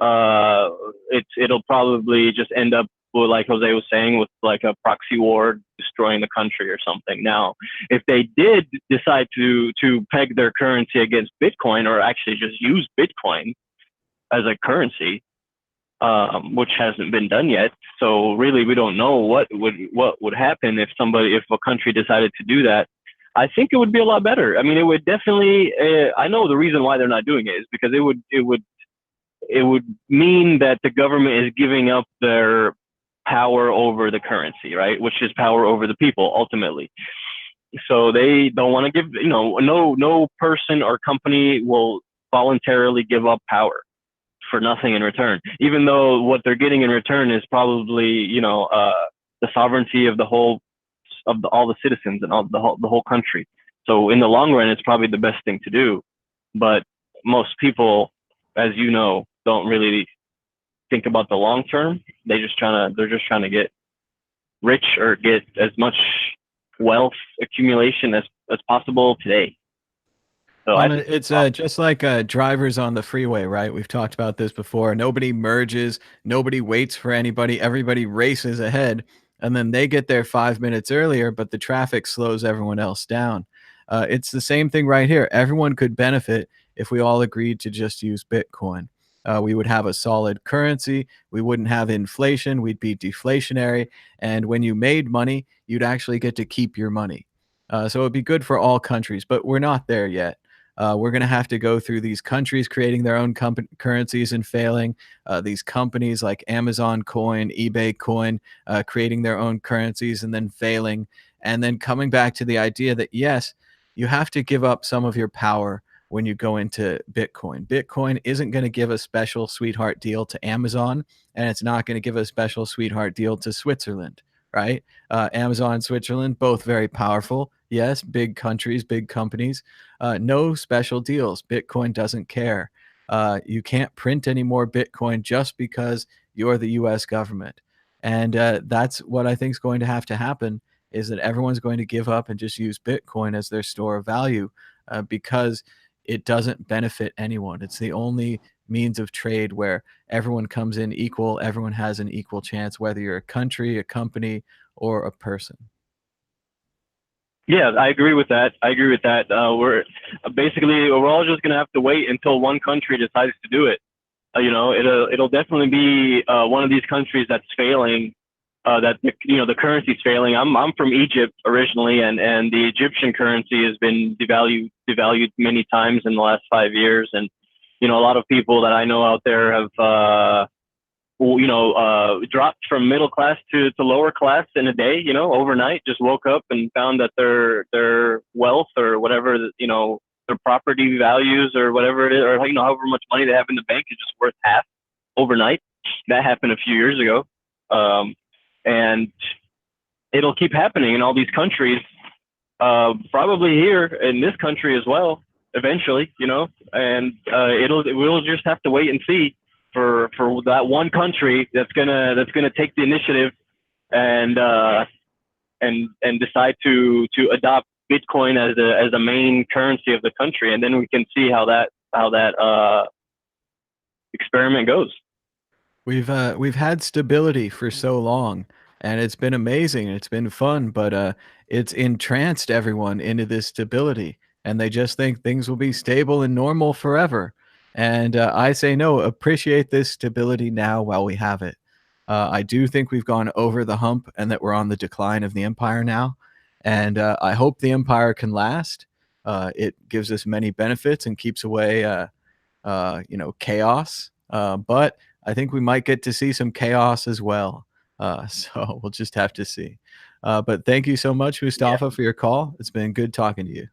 It'll probably just end up with, like Jose was saying, with like a proxy war destroying the country or something. Now, if they did decide to peg their currency against Bitcoin, or actually just use Bitcoin as a currency, which hasn't been done yet, so really we don't know what would happen if a country decided to do that. I think it would be a lot better. I mean, it would definitely. I know the reason why they're not doing it is because it would mean that the government is giving up their power over the currency, right? Which is power over the people ultimately. So they don't want to give. No person or company will voluntarily give up power for nothing in return, even though what they're getting in return is probably the sovereignty of all the citizens and the whole country. So in the long run, it's probably the best thing to do. But most people, as you know, don't really think about the long term. They're just trying to get rich or get as much wealth accumulation as possible today. So it's just like drivers on the freeway, right? We've talked about this before. Nobody merges, nobody waits for anybody, everybody races ahead, and then they get there 5 minutes earlier, but the traffic slows everyone else down. It's the same thing right here. Everyone could benefit if we all agreed to just use Bitcoin. We would have a solid currency. We wouldn't have inflation. We'd be deflationary. And when you made money, you'd actually get to keep your money. So it'd be good for all countries, but we're not there yet. We're going to have to go through these countries creating their own currencies and failing. These companies like Amazon Coin, eBay Coin, creating their own currencies and then failing. And then coming back to the idea that, yes, you have to give up some of your power when you go into Bitcoin. Bitcoin isn't going to give a special sweetheart deal to Amazon, and it's not going to give a special sweetheart deal to Switzerland, right? Amazon and Switzerland, both very powerful. Yes, big countries, big companies. No special deals. Bitcoin doesn't care. You can't print any more Bitcoin just because you're the US government. And that's what I think is going to happen, is that everyone's going to give up and just use Bitcoin as their store of value because it doesn't benefit anyone. It's the only means of trade where everyone comes in equal, everyone has an equal chance, whether you're a country, a company, or a person. Yeah, I agree with that. We're all just gonna have to wait until one country decides to do it. It'll definitely be one of these countries that's failing. The currency's failing. I'm from Egypt originally, and the Egyptian currency has been devalued many times in the last 5 years. And a lot of people that I know out there have dropped from middle class to lower class in a day. Overnight, just woke up and found that their wealth or whatever, their property values or whatever it is, or however much money they have in the bank is just worth half overnight. That happened a few years ago. And it'll keep happening in all these countries, probably here in this country as well, eventually, and we'll just have to wait and see for that one country that's gonna take the initiative and decide to adopt Bitcoin as a main currency of the country, and then we can see how that experiment goes. We've had stability for so long, and it's been amazing. It's been fun, but it's entranced everyone into this stability, and they just think things will be stable and normal forever. And I say no. Appreciate this stability now while we have it. I do think we've gone over the hump, and that we're on the decline of the empire now. And I hope the empire can last. It gives us many benefits and keeps away, chaos. But I think we might get to see some chaos as well. So we'll just have to see. But thank you so much, Mustafa, for your call. It's been good talking to you.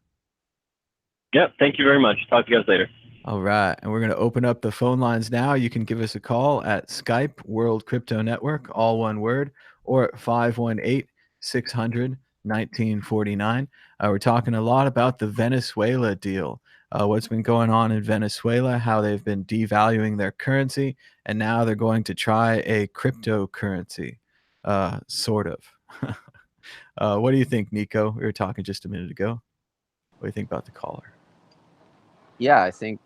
Yep. Thank you very much. Talk to you guys later. All right. And we're going to open up the phone lines now. You can give us a call at SKYPE World Crypto Network, all one word, or at 518 600 1949. We're talking a lot about the Venezuela deal, what's been going on in Venezuela, how they've been devaluing their currency, and now they're going to try a cryptocurrency, sort of. What do you think, Nico? We were talking just a minute ago. What do you think about the caller? Yeah, I think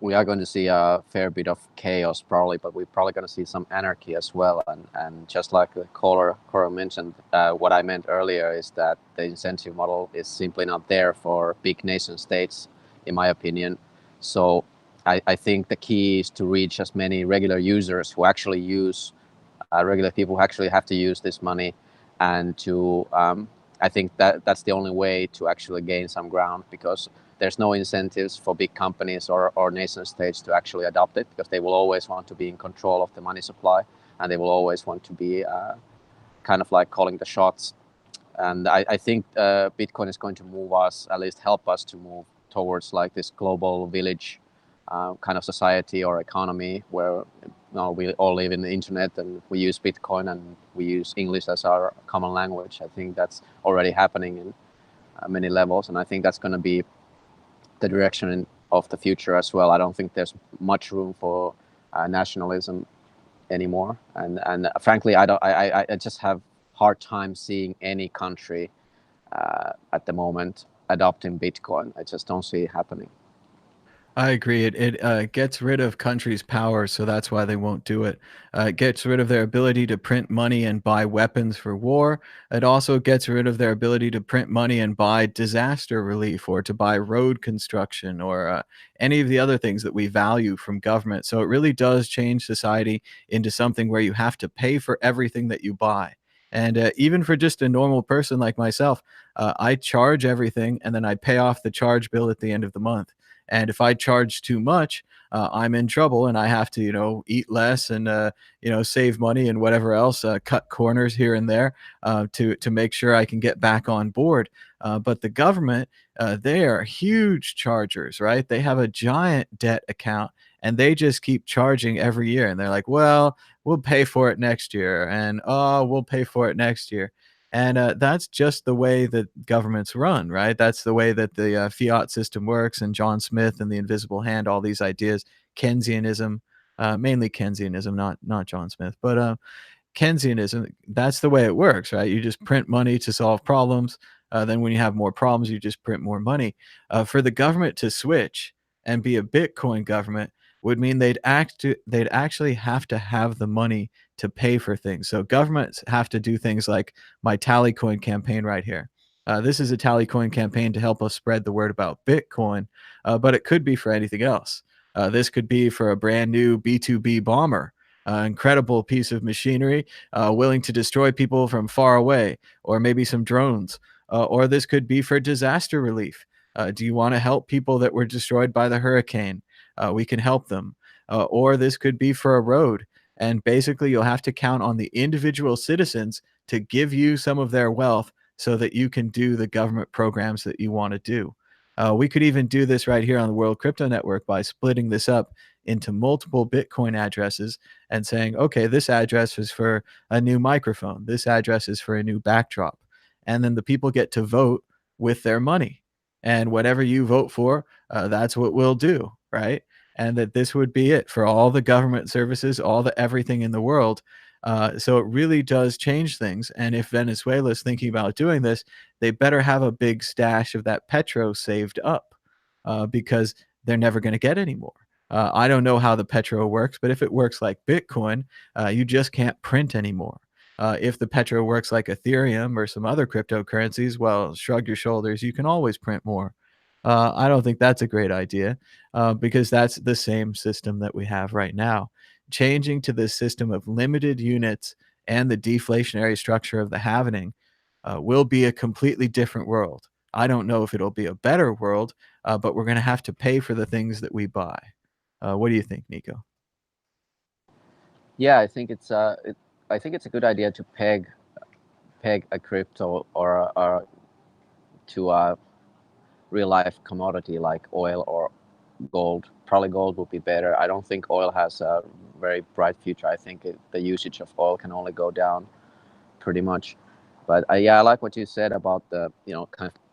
we are going to see a fair bit of chaos probably, but we're probably going to see some anarchy as well. And just like the caller mentioned, what I meant earlier is that the incentive model is simply not there for big nation states, in my opinion. So I think the key is to reach as many regular users who actually use, regular people who actually have to use this money, and to I think that's the only way to actually gain some ground, because there's no incentives for big companies or nation states to actually adopt it, because they will always want to be in control of the money supply, and they will always want to be kind of like calling the shots. And I think Bitcoin is going to move us, at least help us to move towards like this global village kind of society or economy where we all live in the internet and we use Bitcoin and we use English as our common language. I think that's already happening in many levels, and I think that's going to be the direction of the future as well. I don't think there's much room for nationalism anymore, and frankly, I just have hard time seeing any country at the moment adopting Bitcoin. I just don't see it happening. I agree. It gets rid of countries' power, so that's why they won't do it. It gets rid of their ability to print money and buy weapons for war. It also gets rid of their ability to print money and buy disaster relief, or to buy road construction, or any of the other things that we value from government. So it really does change society into something where you have to pay for everything that you buy. And even for just a normal person like myself, I charge everything and then I pay off the charge bill at the end of the month. And if I charge too much, I'm in trouble, and I have to, eat less and, save money and whatever else, cut corners here and there, to make sure I can get back on board. But the government, they are huge chargers, right? They have a giant debt account, and they just keep charging every year. And they're like, well, we'll pay for it next year, and oh, we'll pay for it next year. And that's just the way that governments run, right? That's the way that the fiat system works. And John Smith and the invisible hand, all these ideas, Keynesianism, mainly Keynesianism, not John Smith, but Keynesianism, that's the way it works, right? You just print money to solve problems. Then when you have more problems, you just print more money. For the government to switch and be a Bitcoin government would mean they'd actually have to have the money to pay for things. So governments have to do things like my Tallycoin campaign right here. This is a Tallycoin campaign to help us spread the word about Bitcoin, but it could be for anything else. This could be for a brand new B2B bomber, incredible piece of machinery, willing to destroy people from far away, or maybe some drones. Or this could be for disaster relief. Do you want to help people that were destroyed by the hurricane? We can help them. Or this could be for a road. And basically, you'll have to count on the individual citizens to give you some of their wealth so that you can do the government programs that you want to do. We could even do this right here on the World Crypto Network by splitting this up into multiple Bitcoin addresses and saying, okay, this address is for a new microphone. This address is for a new backdrop. And then the people get to vote with their money. And whatever you vote for, that's what we'll do, right? And that this would be it for all the government services, all the everything in the world. So it really does change things. And if Venezuela is thinking about doing this, they better have a big stash of that Petro saved up, because they're never going to get any more. I don't know how the Petro works, but if it works like Bitcoin, you just can't print anymore. If the Petro works like Ethereum or some other cryptocurrencies, well, shrug your shoulders. You can always print more. I don't think that's a great idea, because that's the same system that we have right now. Changing to this system of limited units and the deflationary structure of the halvening will be a completely different world. I don't know if it'll be a better world, but we're going to have to pay for the things that we buy. What do you think, Nico? Yeah, I think it's a good idea to peg a crypto or to a real life commodity like oil or gold. Probably gold would be better. I don't think oil has a very bright future. I think the usage of oil can only go down pretty much. But yeah, I like what you said about the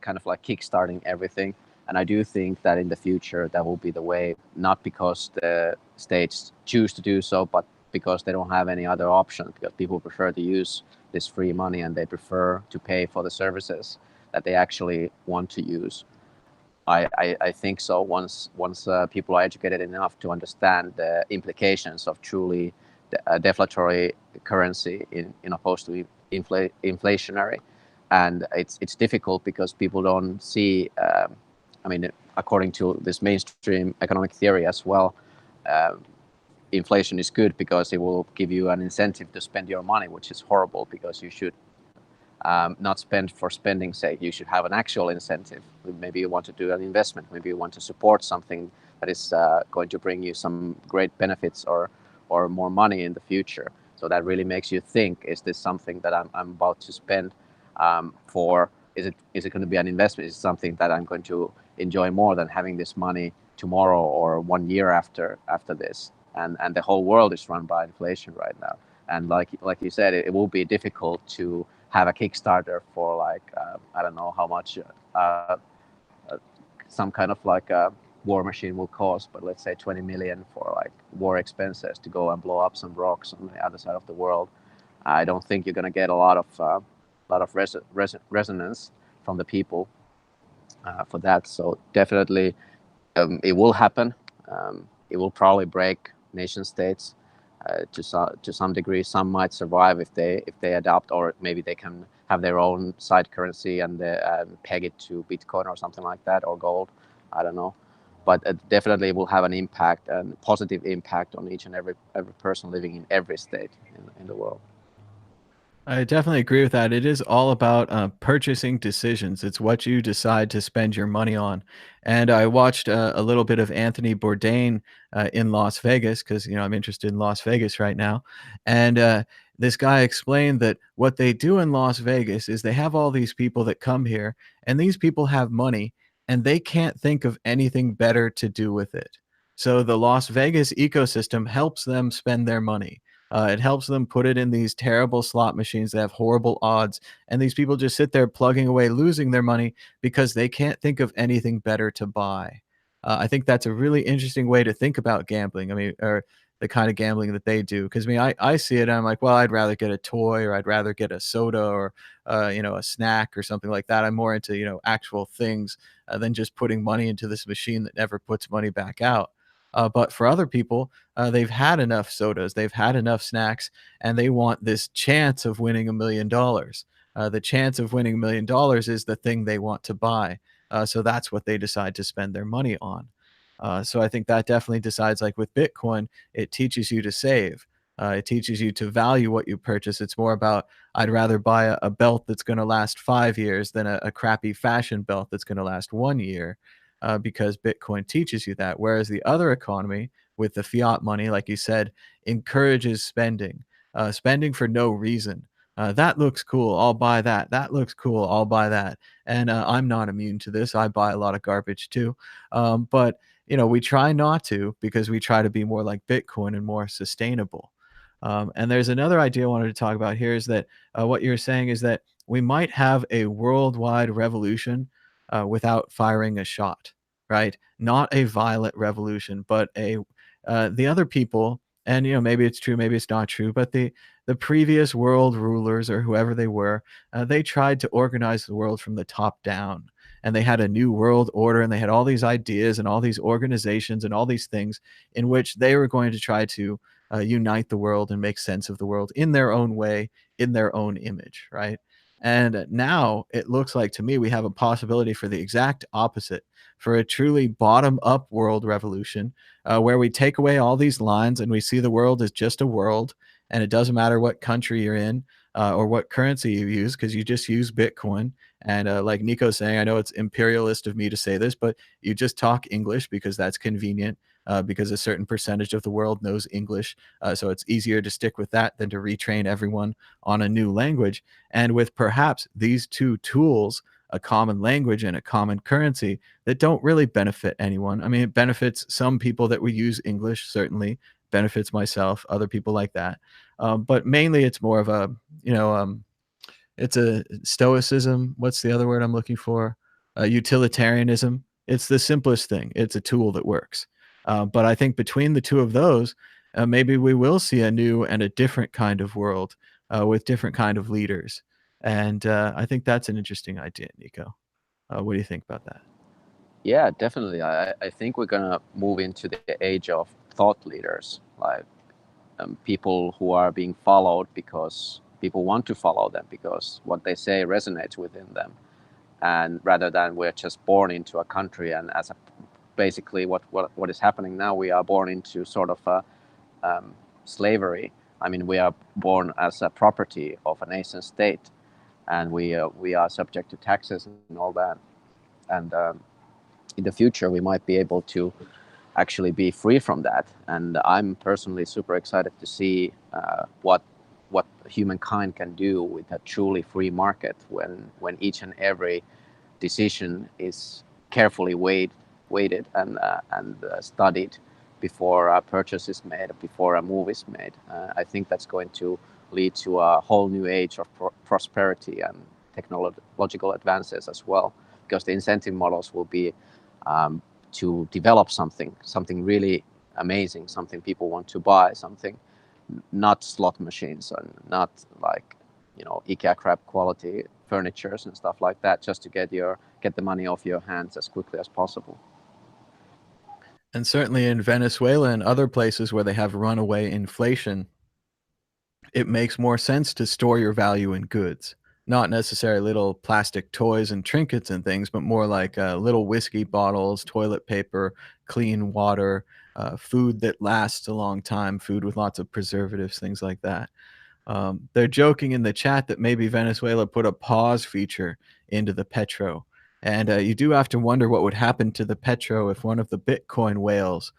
kind of like kickstarting everything. And I do think that in the future that will be the way, not because the states choose to do so, but because they don't have any other option, because people prefer to use this free money and they prefer to pay for the services that they actually want to use. I think so. Once people are educated enough to understand the implications of truly deflationary currency in opposed to inflationary, and it's difficult because people don't see. I mean, according to this mainstream economic theory as well, inflation is good because it will give you an incentive to spend your money, which is horrible because you should not spend for spending's sake. You should have an actual incentive. Maybe you want to do an investment. Maybe you want to support something that is going to bring you some great benefits or more money in the future. So that really makes you think: is this something that I'm about to spend for? Is it going to be an investment? Is it something that I'm going to enjoy more than having this money tomorrow or 1 year after this? And the whole world is run by inflation right now. And like you said, it will be difficult to have a Kickstarter for like I don't know how much some kind of like a war machine will cost, but let's say 20 million for like war expenses to go and blow up some rocks on the other side of the world. I don't think you're going to get a lot of resonance from the people for that. So definitely it will happen. It will probably break nation states to some degree. Some might survive if they adopt, or maybe they can have their own side currency and peg it to Bitcoin or something like that, or gold. I don't know, but definitely it will have an impact, and positive impact on each and every person living in every state in the world. I definitely agree with that. It is all about purchasing decisions. It's what you decide to spend your money on. And I watched a little bit of Anthony Bourdain in Las Vegas because I'm interested in Las Vegas right now. And this guy explained that what they do in Las Vegas is they have all these people that come here, and these people have money, and they can't think of anything better to do with it. So the Las Vegas ecosystem helps them spend their money. It helps them put it in these terrible slot machines that have horrible odds, and these people just sit there plugging away, losing their money because they can't think of anything better to buy. I think that's a really interesting way to think about gambling. I mean, or the kind of gambling that they do. Because I see it, and I'm like, well, I'd rather get a toy, or I'd rather get a soda, or a snack or something like that. I'm more into actual things than just putting money into this machine that never puts money back out. But for other people, they've had enough sodas, they've had enough snacks, and they want this chance of winning $1 million. The chance of winning $1 million is the thing they want to buy. So that's what they decide to spend their money on. So I think that definitely decides, like with Bitcoin, it teaches you to save. It teaches you to value what you purchase. It's more about, I'd rather buy a belt that's going to last 5 years than a crappy fashion belt that's going to last 1 year. Because Bitcoin teaches you that. Whereas the other economy, with the fiat money, like you said, encourages spending, spending for no reason. That looks cool. I'll buy that. That looks cool. I'll buy that. And I'm not immune to this. I buy a lot of garbage too. But we try not to, because we try to be more like Bitcoin and more sustainable. And there's another idea I wanted to talk about here, is that what you're saying is that we might have a worldwide revolution without firing a shot, right? Not a violent revolution, but the other people, and maybe it's true, maybe it's not true, but the previous world rulers, or whoever they were, they tried to organize the world from the top down, and they had a new world order, and they had all these ideas and all these organizations and all these things in which they were going to try to unite the world and make sense of the world in their own way, in their own image, right? And now it looks like, to me, we have a possibility for the exact opposite, for a truly bottom-up world revolution, where we take away all these lines and we see the world as just a world, and it doesn't matter what country you're in or what currency you use, because you just use Bitcoin. And like Nico's saying, I know it's imperialist of me to say this, but you just talk English because that's convenient, because a certain percentage of the world knows English. So it's easier to stick with that than to retrain everyone on a new language. And with perhaps these two tools, a common language and a common currency, that don't really benefit anyone. I mean, it benefits some people that we use English, certainly benefits myself, other people like that. But mainly it's more of a, It's a stoicism. What's the other word I'm looking for? Utilitarianism. It's the simplest thing. It's a tool that works. But I think between the two of those, maybe we will see a new and a different kind of world with different kind of leaders. And I think that's an interesting idea, Nico. What do you think about that? Yeah, definitely. I think we're gonna move into the age of thought leaders, like people who are being followed because people want to follow them because what they say resonates within them, and rather than we're just born into a country and as a basically what is happening now, we are born into sort of a slavery. I mean, we are born as a property of a nation state, and we are subject to taxes and all that. And in the future, we might be able to actually be free from that. And I'm personally super excited to see what humankind can do with a truly free market when each and every decision is carefully weighted and studied before a purchase is made, before a move is made. I think that's going to lead to a whole new age of prosperity and technological advances as well, because the incentive models will be to develop something really amazing, something people want to buy, something not slot machines and not like, you know, IKEA crap quality furnitures and stuff like that, just to get the money off your hands as quickly as possible. And certainly in Venezuela and other places where they have runaway inflation, it makes more sense to store your value in goods, not necessarily little plastic toys and trinkets and things, but more like little whiskey bottles, toilet paper, clean water, food that lasts a long time, food with lots of preservatives, things like that. They're joking in the chat that maybe Venezuela put a pause feature into the Petro. And you do have to wonder what would happen to the Petro if one of the Bitcoin whales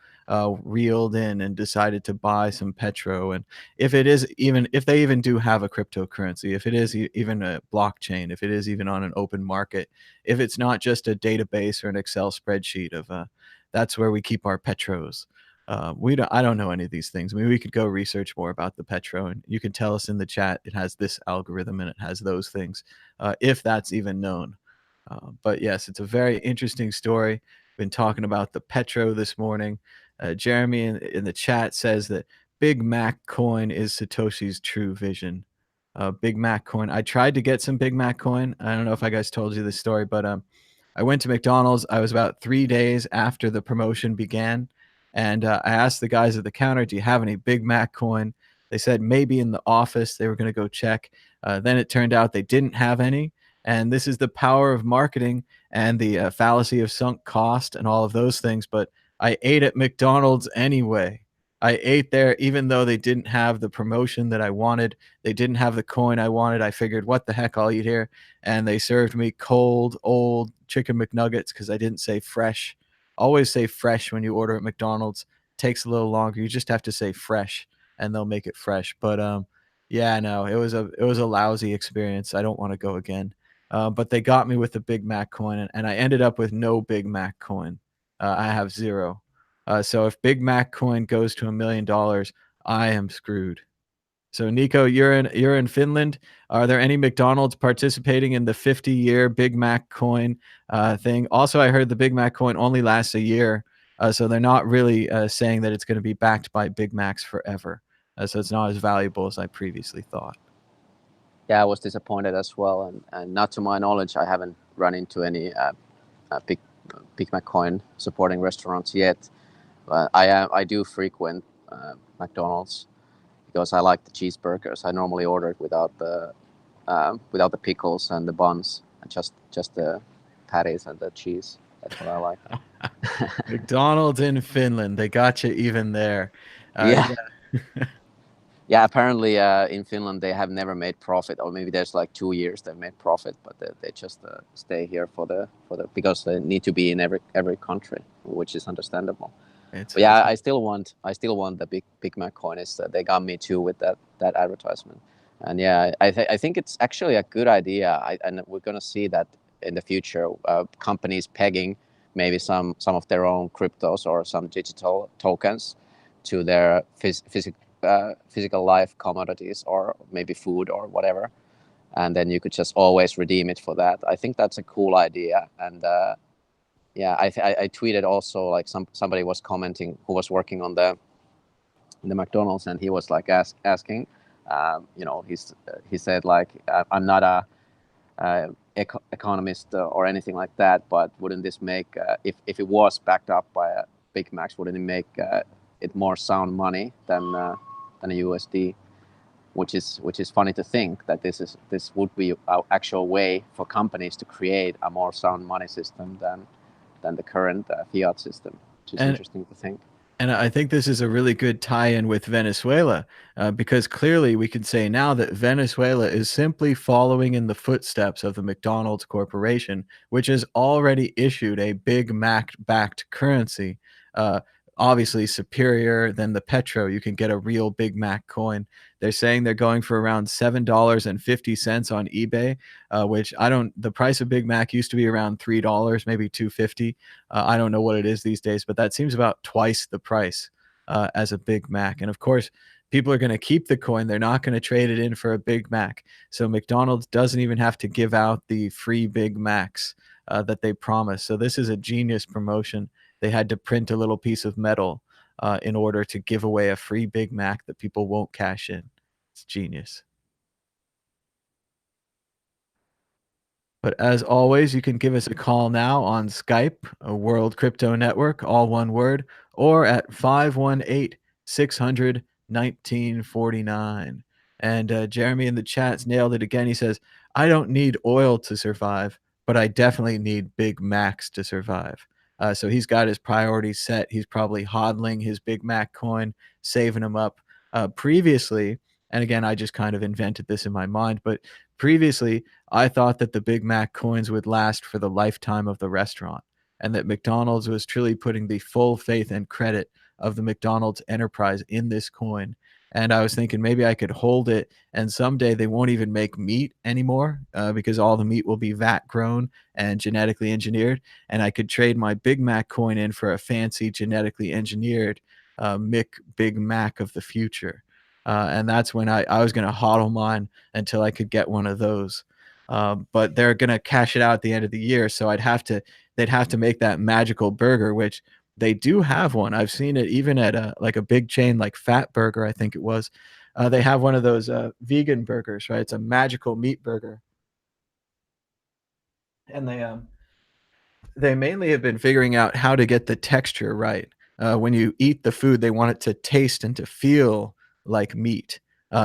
reeled in and decided to buy some Petro. And if they even do have a cryptocurrency, if it is even a blockchain, if it is even on an open market, if it's not just a database or an Excel spreadsheet of that's where we keep our Petros. I don't know any of these things. I mean, we could go research more about the Petro, and you can tell us in the chat it has this algorithm and it has those things, if that's even known. But yes, it's a very interesting story. Been talking about the Petro this morning. Jeremy in the chat says that Big Mac coin is Satoshi's true vision. Big Mac coin. I tried to get some Big Mac coin. I don't know if I guys told you this story, but I went to McDonald's. I was about 3 days after the promotion began. And I asked the guys at the counter, do you have any Big Mac coin? They said maybe in the office. They were going to go check. Then it turned out they didn't have any. And this is the power of marketing and the fallacy of sunk cost and all of those things. But I ate at McDonald's anyway. I ate there even though they didn't have the promotion that I wanted. They didn't have the coin I wanted. I figured, what the heck, I'll eat here. And they served me cold, old chicken McNuggets because I didn't say fresh. Always say fresh when you order at McDonald's. Takes a little longer. You just have to say fresh and they'll make it fresh. But yeah, no, it was a lousy experience. I don't want to go again. But they got me with the Big Mac coin, and I ended up with no Big Mac coin. I have zero. So if Big Mac coin goes to $1 million, I am screwed. So Nico, you're in Finland. Are there any McDonald's participating in the 50-year Big Mac coin thing? Also, I heard the Big Mac coin only lasts a year, so they're not really saying that it's going to be backed by Big Macs forever. So it's not as valuable as I previously thought. Yeah, I was disappointed as well, and not to my knowledge, I haven't run into any Big Mac coin supporting restaurants yet. But I do frequent McDonald's because I like the cheeseburgers. I normally order it without the pickles and the buns, and just the patties and the cheese. That's what I like. McDonald's in Finland, they got you even there. Yeah. Yeah, apparently in Finland they have never made profit, or maybe there's like 2 years they've made profit, but they just stay here for the because they need to be in every country, which is understandable. But yeah, I still want the Big Mac coin. They got me too with that advertisement, and yeah, I think it's actually a good idea. And we're gonna see that in the future, companies pegging maybe some of their own cryptos or some digital tokens to their physical life commodities or maybe food or whatever, and then you could just always redeem it for that. I think that's a cool idea. And yeah, I tweeted also, like somebody was commenting who was working on the McDonald's, and he was like asking, you know, he said like, I'm not a economist or anything like that, but wouldn't this make if it was backed up by a Big Macs, wouldn't it make it more sound money than a USD? Which is funny to think that this would be an actual way for companies to create a more sound money system than the current fiat system, which is interesting to think. And I think this is a really good tie-in with Venezuela, because clearly we can say now that Venezuela is simply following in the footsteps of the McDonald's Corporation, which has already issued a Big Mac-backed currency, obviously superior than the Petro. You can get a real Big Mac coin. They're saying they're going for around $7.50 on eBay, which the price of Big Mac used to be around $3, maybe $2.50. I don't know what it is these days, but that seems about twice the price as a Big Mac. And of course, people are going to keep the coin. They're not going to trade it in for a Big Mac. So McDonald's doesn't even have to give out the free Big Macs that they promised. So this is a genius promotion. They had to print a little piece of metal in order to give away a free Big Mac that people won't cash in. It's genius. But as always, you can give us a call now on Skype, a World Crypto Network, all one word, or at 518-600-1949. And Jeremy in the chat's nailed it again. He says, I don't need oil to survive, but I definitely need Big Macs to survive. So he's got his priorities set. He's probably hodling his Big Mac coin, saving them up. Previously, and again, I just kind of invented this in my mind, but previously, I thought that the Big Mac coins would last for the lifetime of the restaurant, and that McDonald's was truly putting the full faith and credit of the McDonald's enterprise in this coin. And I was thinking maybe I could hold it, and someday they won't even make meat anymore because all the meat will be vat grown and genetically engineered. And I could trade my Big Mac coin in for a fancy genetically engineered Big Mac of the future. And that's when I was going to hodl mine until I could get one of those. But they're going to cash it out at the end of the year. So they'd have to make that magical burger, which they do have one. I've seen it even at a big chain like Fat Burger, I think it was. They have one of those vegan burgers, right? It's a magical meat burger. And they mainly have been figuring out how to get the texture right. When you eat the food, they want it to taste and to feel like meat.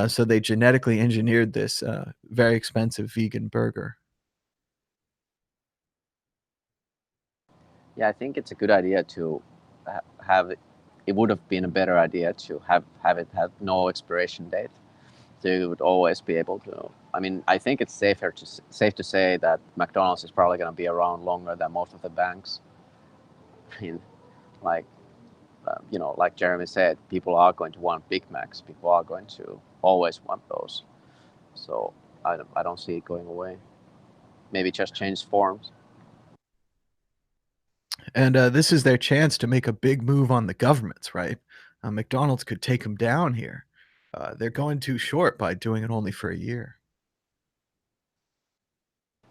So they genetically engineered this very expensive vegan burger. Yeah, I think it's a good idea to have it. It would have been a better idea to have it have no expiration date. So you would always be able to. I mean, I think it's safe to say that McDonald's is probably going to be around longer than most of the banks. I mean, like you know, like Jeremy said, people are going to want Big Macs. People are going to always want those. So I don't see it going away. Maybe just change forms. And this is their chance to make a big move on the governments, right? McDonald's could take them down here. They're going too short by doing it only for a year.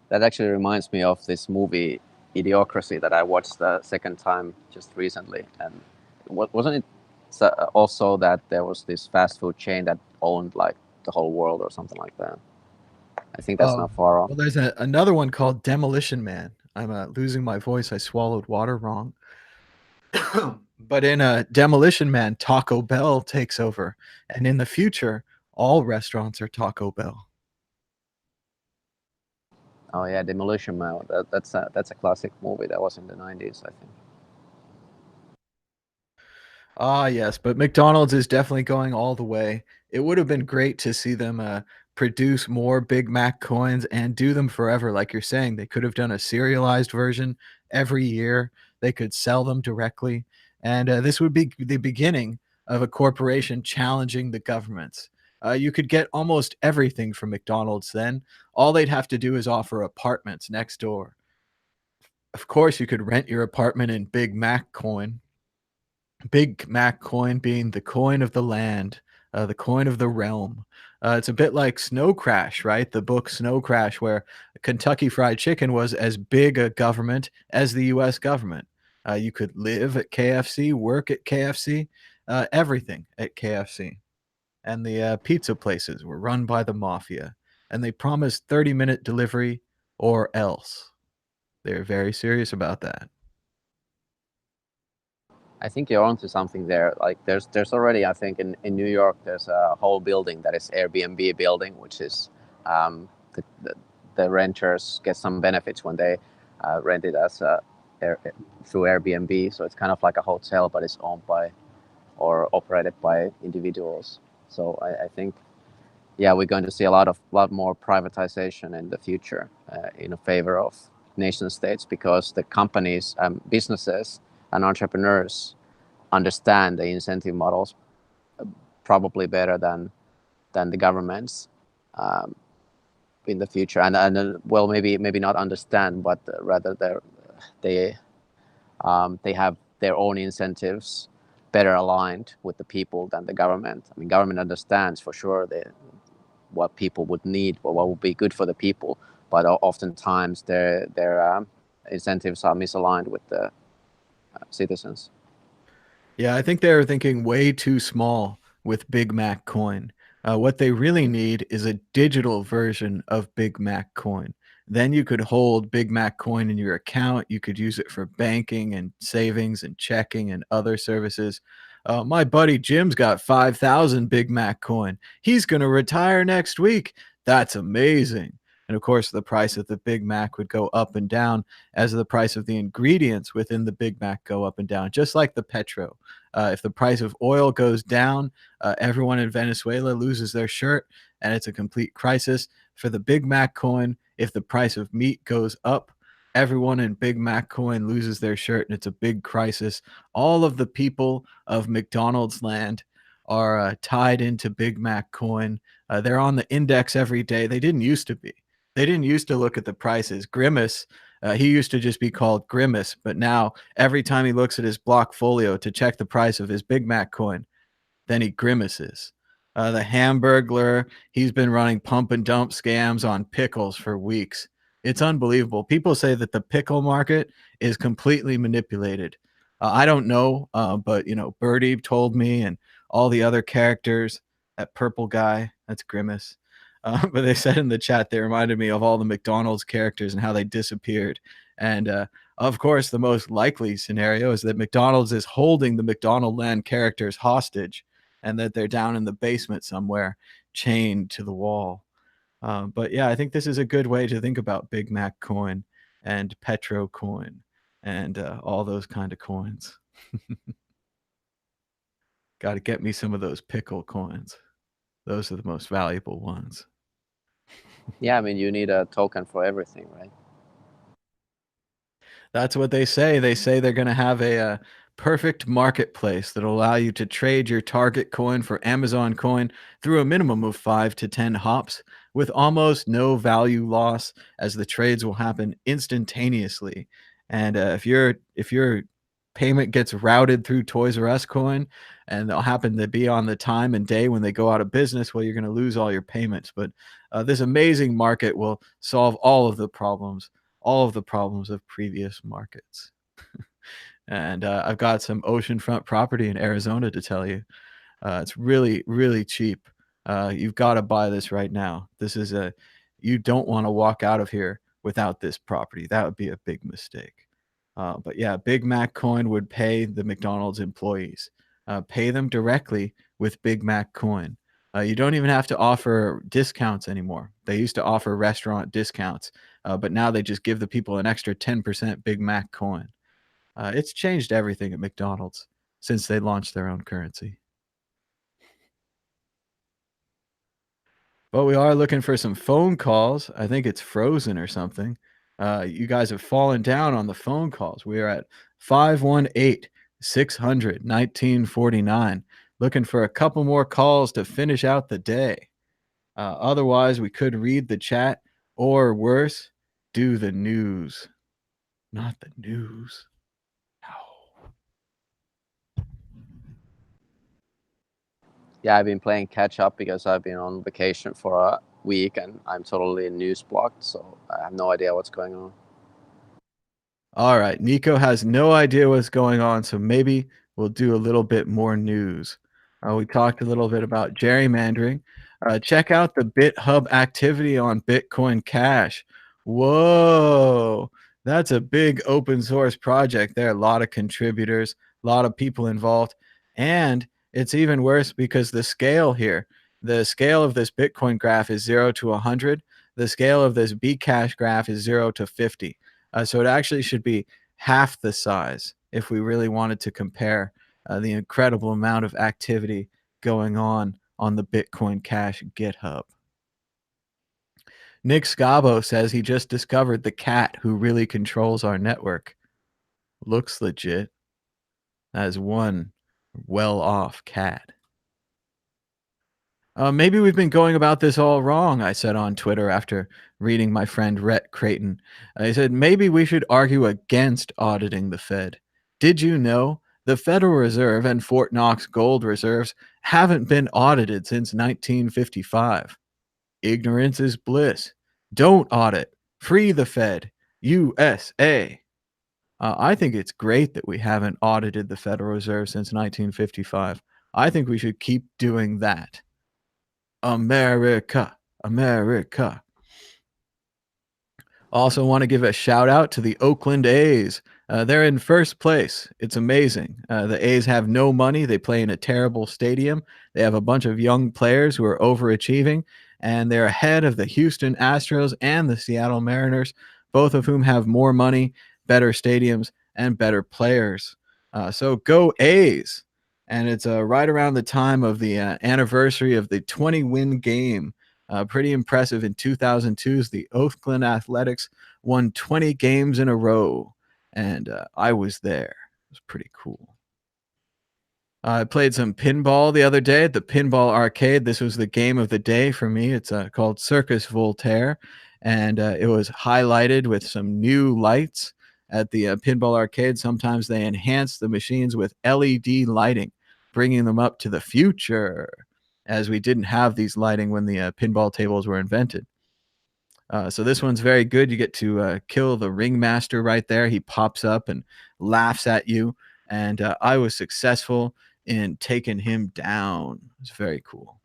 That actually reminds me of this movie Idiocracy that I watched the second time just recently. And wasn't it also that there was this fast food chain that owned like the whole world or something like that? I think that's not far off. Well, there's another one called Demolition Man. I'm losing my voice. I swallowed water wrong. But in Demolition Man, Taco Bell takes over. And in the future, all restaurants are Taco Bell. Oh yeah, Demolition Man. That's a classic movie. That was in the 90s, I think. Ah, yes, but McDonald's is definitely going all the way. It would have been great to see them produce more Big Mac coins and do them forever, like you're saying. They could have done a serialized version every year. They could sell them directly. And this would be the beginning of a corporation challenging the governments. You could get almost everything from McDonald's then. All they'd have to do is offer apartments next door. Of course, you could rent your apartment in Big Mac coin. Big Mac coin being the coin of the land, the coin of the realm. It's a bit like Snow Crash, right? The book Snow Crash, where Kentucky Fried Chicken was as big a government as the U.S. government. You could live at KFC, work at KFC, everything at KFC. And the pizza places were run by the mafia, and they promised 30-minute delivery or else. They're very serious about that. I think you're onto something there. Like there's already, I think in New York, there's a whole building that is Airbnb building, which is the renters get some benefits when they rent it as through Airbnb. So it's kind of like a hotel, but it's owned by or operated by individuals. So I think, yeah, we're going to see a lot more privatization in the future in favor of nation states, because the companies, businesses, and entrepreneurs understand the incentive models probably better than the governments in the future. And well, maybe not understand, but rather they have their own incentives better aligned with the people than the government. I mean, government understands for sure what people would need, or what would be good for the people, but oftentimes their incentives are misaligned with the citizens. Yeah, I think they're thinking way too small with Big Mac coin. What they really need is a digital version of Big Mac coin. Then you could hold Big Mac coin in your account. You could use it for banking and savings and checking and other services. My buddy Jim's got 5,000 Big Mac coin. He's going to retire next week. That's amazing. And of course, the price of the Big Mac would go up and down as the price of the ingredients within the Big Mac go up and down, just like the Petro. If the price of oil goes down, everyone in Venezuela loses their shirt, and it's a complete crisis. For the Big Mac coin, if the price of meat goes up, everyone in Big Mac coin loses their shirt, and it's a big crisis. All of the people of McDonald's land are tied into Big Mac coin. They're on the index every day. They didn't used to be. They didn't used to look at the prices. Grimace, he used to just be called Grimace, but now every time he looks at his Blockfolio to check the price of his Big Mac coin, then he grimaces. The Hamburglar, he's been running pump and dump scams on pickles for weeks. It's unbelievable. People say that the pickle market is completely manipulated. I don't know, but Birdie told me, and all the other characters. That purple guy, that's Grimace. But they said in the chat, they reminded me of all the McDonald's characters and how they disappeared. And of course, the most likely scenario is that McDonald's is holding the McDonald Land characters hostage, and that they're down in the basement somewhere, chained to the wall. But yeah, I think this is a good way to think about Big Mac coin and Petro coin and all those kind of coins. Got to get me some of those pickle coins. Those are the most valuable ones. Yeah, I mean, you need a token for everything, right? That's what they say. They say they're going to have a perfect marketplace that'll allow you to trade your target coin for Amazon coin through a minimum of 5 to 10 hops with almost no value loss, as the trades will happen instantaneously. And if your payment gets routed through Toys R Us coin, and they'll happen to be on the time and day when they go out of business, well, you're going to lose all your payments. But this amazing market will solve all of the problems of previous markets. And I've got some oceanfront property in Arizona to tell you. It's really, really cheap. You've got to buy this right now. You don't want to walk out of here without this property. That would be a big mistake. But yeah, Big Mac coin would pay the McDonald's employees. Pay them directly with Big Mac coin. You don't even have to offer discounts anymore. They used to offer restaurant discounts, but now they just give the people an extra 10% Big Mac coin. It's changed everything at McDonald's since they launched their own currency. But we are looking for some phone calls. I think it's frozen or something. You guys have fallen down on the phone calls. We are at 518-600-1949. Looking for a couple more calls to finish out the day. Otherwise, we could read the chat, or worse, do the news. Not the news. No. Yeah, I've been playing catch up because I've been on vacation for a week and I'm totally news blocked, so I have no idea what's going on. All right, Nico has no idea what's going on, so maybe we'll do a little bit more news. We talked a little bit about gerrymandering. Check out the BitHub activity on Bitcoin Cash. Whoa, that's a big open source project. There are a lot of contributors, a lot of people involved, and it's even worse because the scale here, the scale of this Bitcoin graph is 0 to 100. The scale of this Bcash graph is 0 to 50. So it actually should be half the size if we really wanted to compare the incredible amount of activity going on the Bitcoin Cash GitHub. Nick Scabo says he just discovered the cat who really controls our network. Looks legit. That is one well-off cat. Maybe we've been going about this all wrong, I said on Twitter after reading my friend Rhett Creighton. I said, maybe we should argue against auditing the Fed. Did you know the Federal Reserve and Fort Knox gold reserves haven't been audited since 1955? Ignorance is bliss. Don't audit. Free the Fed. USA. I think it's great that we haven't audited the Federal Reserve since 1955. I think we should keep doing that. America, America. Also want to give a shout out to the Oakland A's. They're in first place. It's amazing. The A's have no money. They play in a terrible stadium. They have a bunch of young players who are overachieving, and they're ahead of the Houston Astros and the Seattle Mariners, both of whom have more money, better stadiums, and better players. So go A's. And it's right around the time of the anniversary of the 20-win game. Pretty impressive. In 2002, the Oakland Athletics won 20 games in a row, and I was there. It was pretty cool. I played some pinball the other day at the Pinball Arcade. This was the game of the day for me. It's called Circus Voltaire, and it was highlighted with some new lights at the Pinball Arcade. Sometimes they enhance the machines with LED lighting, bringing them up to the future, as we didn't have these lighting when the pinball tables were invented. So this one's very good. You get to kill the ringmaster right there. He pops up and laughs at you, and I was successful in taking him down. It's very cool.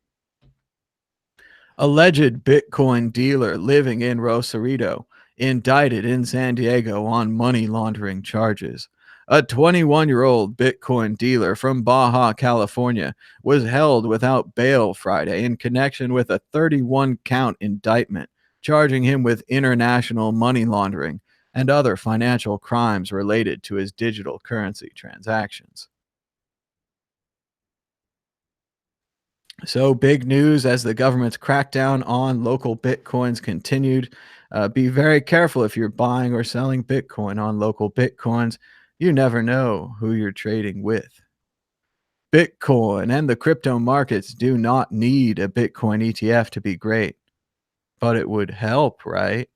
Alleged Bitcoin dealer living in Rosarito indicted in San Diego on money laundering charges. A 21-year-old Bitcoin dealer from Baja California was held without bail Friday in connection with a 31-count indictment charging him with international money laundering and other financial crimes related to his digital currency transactions. So big news as the government's crackdown on local Bitcoins continued. Be very careful if you're buying or selling Bitcoin on local Bitcoins. You never know who you're trading with. Bitcoin and the crypto markets do not need a Bitcoin ETF to be great, but it would help, right?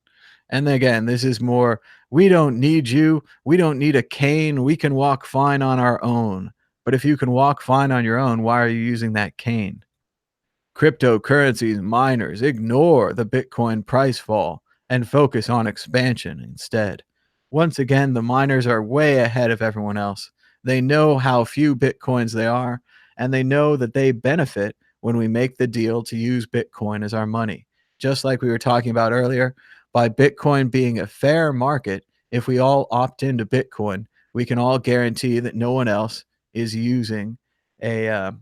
And again, this is more, we don't need you. We don't need a cane. We can walk fine on our own. But if you can walk fine on your own, why are you using that cane? Cryptocurrencies miners ignore the Bitcoin price fall and focus on expansion instead. Once again, the miners are way ahead of everyone else. They know how few Bitcoins they are, and they know that they benefit when we make the deal to use Bitcoin as our money. Just like we were talking about earlier, by Bitcoin being a fair market, if we all opt into Bitcoin, we can all guarantee that no one else is using a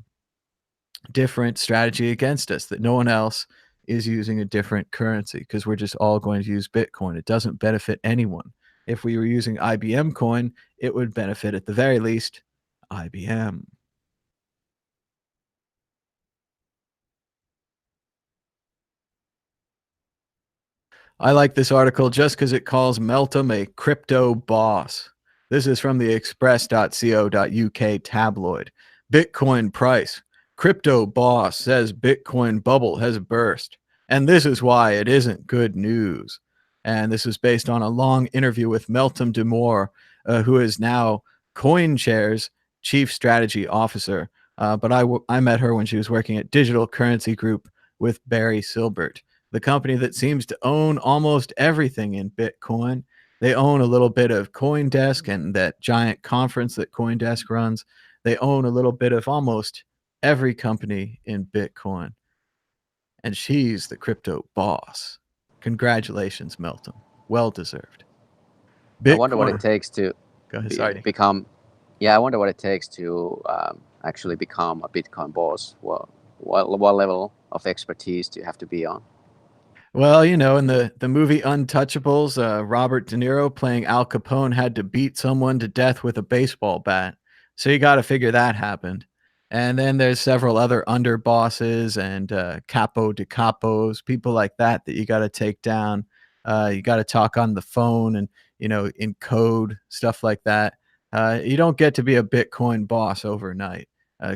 different strategy against us, that no one else is using a different currency, because we're just all going to use Bitcoin. It doesn't benefit anyone. If we were using IBM coin, it would benefit at the very least IBM. I like this article just because it calls Meltem a crypto boss. This is from the express.co.uk tabloid. Bitcoin price. Crypto boss says Bitcoin bubble has burst. And this is why it isn't good news. And this is based on a long interview with Meltem Demour, who is now CoinShares chief strategy officer But I met her when she was working at Digital Currency Group with Barry Silbert, the company that seems to own almost everything in Bitcoin. They own a little bit of CoinDesk and that giant conference that CoinDesk runs. They own a little bit of almost every company in Bitcoin. And she's the crypto boss. Congratulations, Melton. Well deserved. I wonder what it takes to Go ahead, sorry. become. Yeah, I wonder what it takes to actually become a Bitcoin boss. What level of expertise do you have to be on? Well, you know, in the movie Untouchables, Robert De Niro playing Al Capone had to beat someone to death with a baseball bat. So you got to figure that happened. And then there's several other underbosses and capo de capos, people like that you got to take down. You got to talk on the phone and, you know, in code, stuff like that. You don't get to be a Bitcoin boss overnight.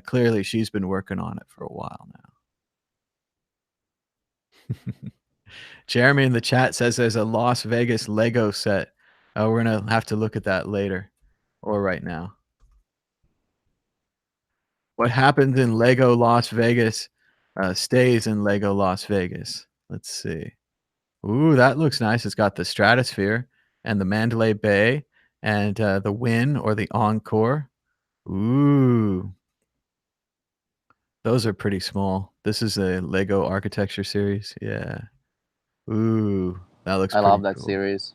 Clearly, she's been working on it for a while now. Jeremy in the chat says there's a Las Vegas Lego set. We're going to have to look at that later or right now. What happens in Lego Las Vegas stays in Lego Las Vegas. Let's see. Ooh, that looks nice. It's got the Stratosphere and the Mandalay Bay and the Win or the Encore. Ooh. Those are pretty small. This is a Lego architecture series. Yeah. Ooh, that looks I love that cool. series.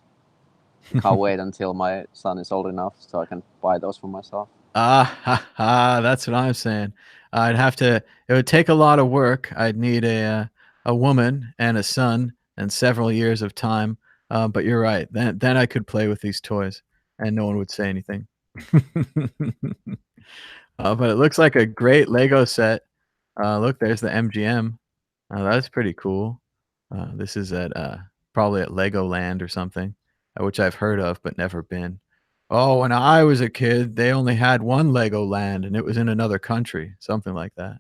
Can't wait until my son is old enough so I can buy those for myself. That's what I'm saying. It would take a lot of work. I'd need a woman and a son and several years of time. But you're right. Then I could play with these toys and no one would say anything. But it looks like a great Lego set. Look, there's the MGM. That's pretty cool. This is at probably at Legoland or something, which I've heard of but never been. Oh, when I was a kid, they only had one Legoland, and it was in another country, something like that.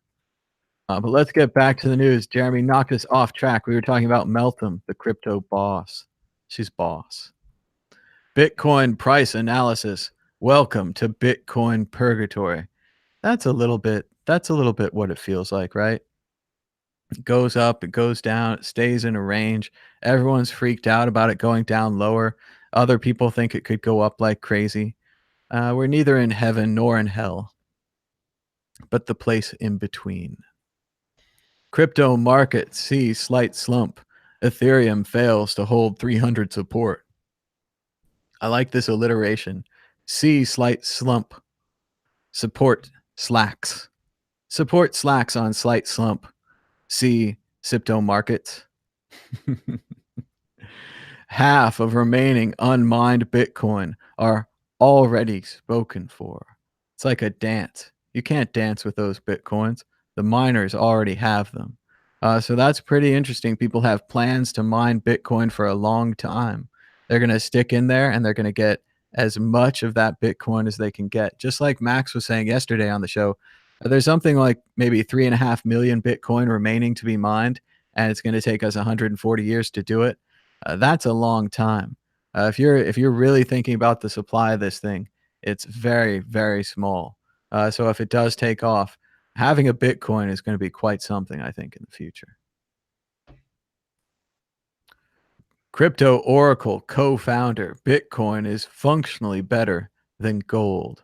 But let's get back to the news. Jeremy knocked us off track. We were talking about Meltem, the crypto boss. She's boss. Bitcoin price analysis. Welcome to Bitcoin purgatory. That's a little bit what it feels like, right? It goes up, it goes down, it stays in a range. Everyone's freaked out about it going down lower. Other people think it could go up like crazy. We're neither in heaven nor in hell, but the place in between. Crypto market sees slight slump. Ethereum fails to hold 300 support. I like this alliteration. See slight slump. Support slacks. Support slacks on slight slump. See Crypto markets. Half of remaining unmined Bitcoin are already spoken for. It's like a dance. You can't dance with those Bitcoins. The miners already have them. So that's pretty interesting. People have plans to mine Bitcoin for a long time. They're going to stick in there and they're going to get as much of that Bitcoin as they can get. Just like Max was saying yesterday on the show, there's something like maybe 3.5 million Bitcoin remaining to be mined, and it's going to take us 140 years to do it. That's a long time. If you're really thinking about the supply of this thing, it's very, very small. So if it does take off, having a Bitcoin is going to be quite something, I think, in the future. Crypto Oracle co-founder, Bitcoin is functionally better than gold.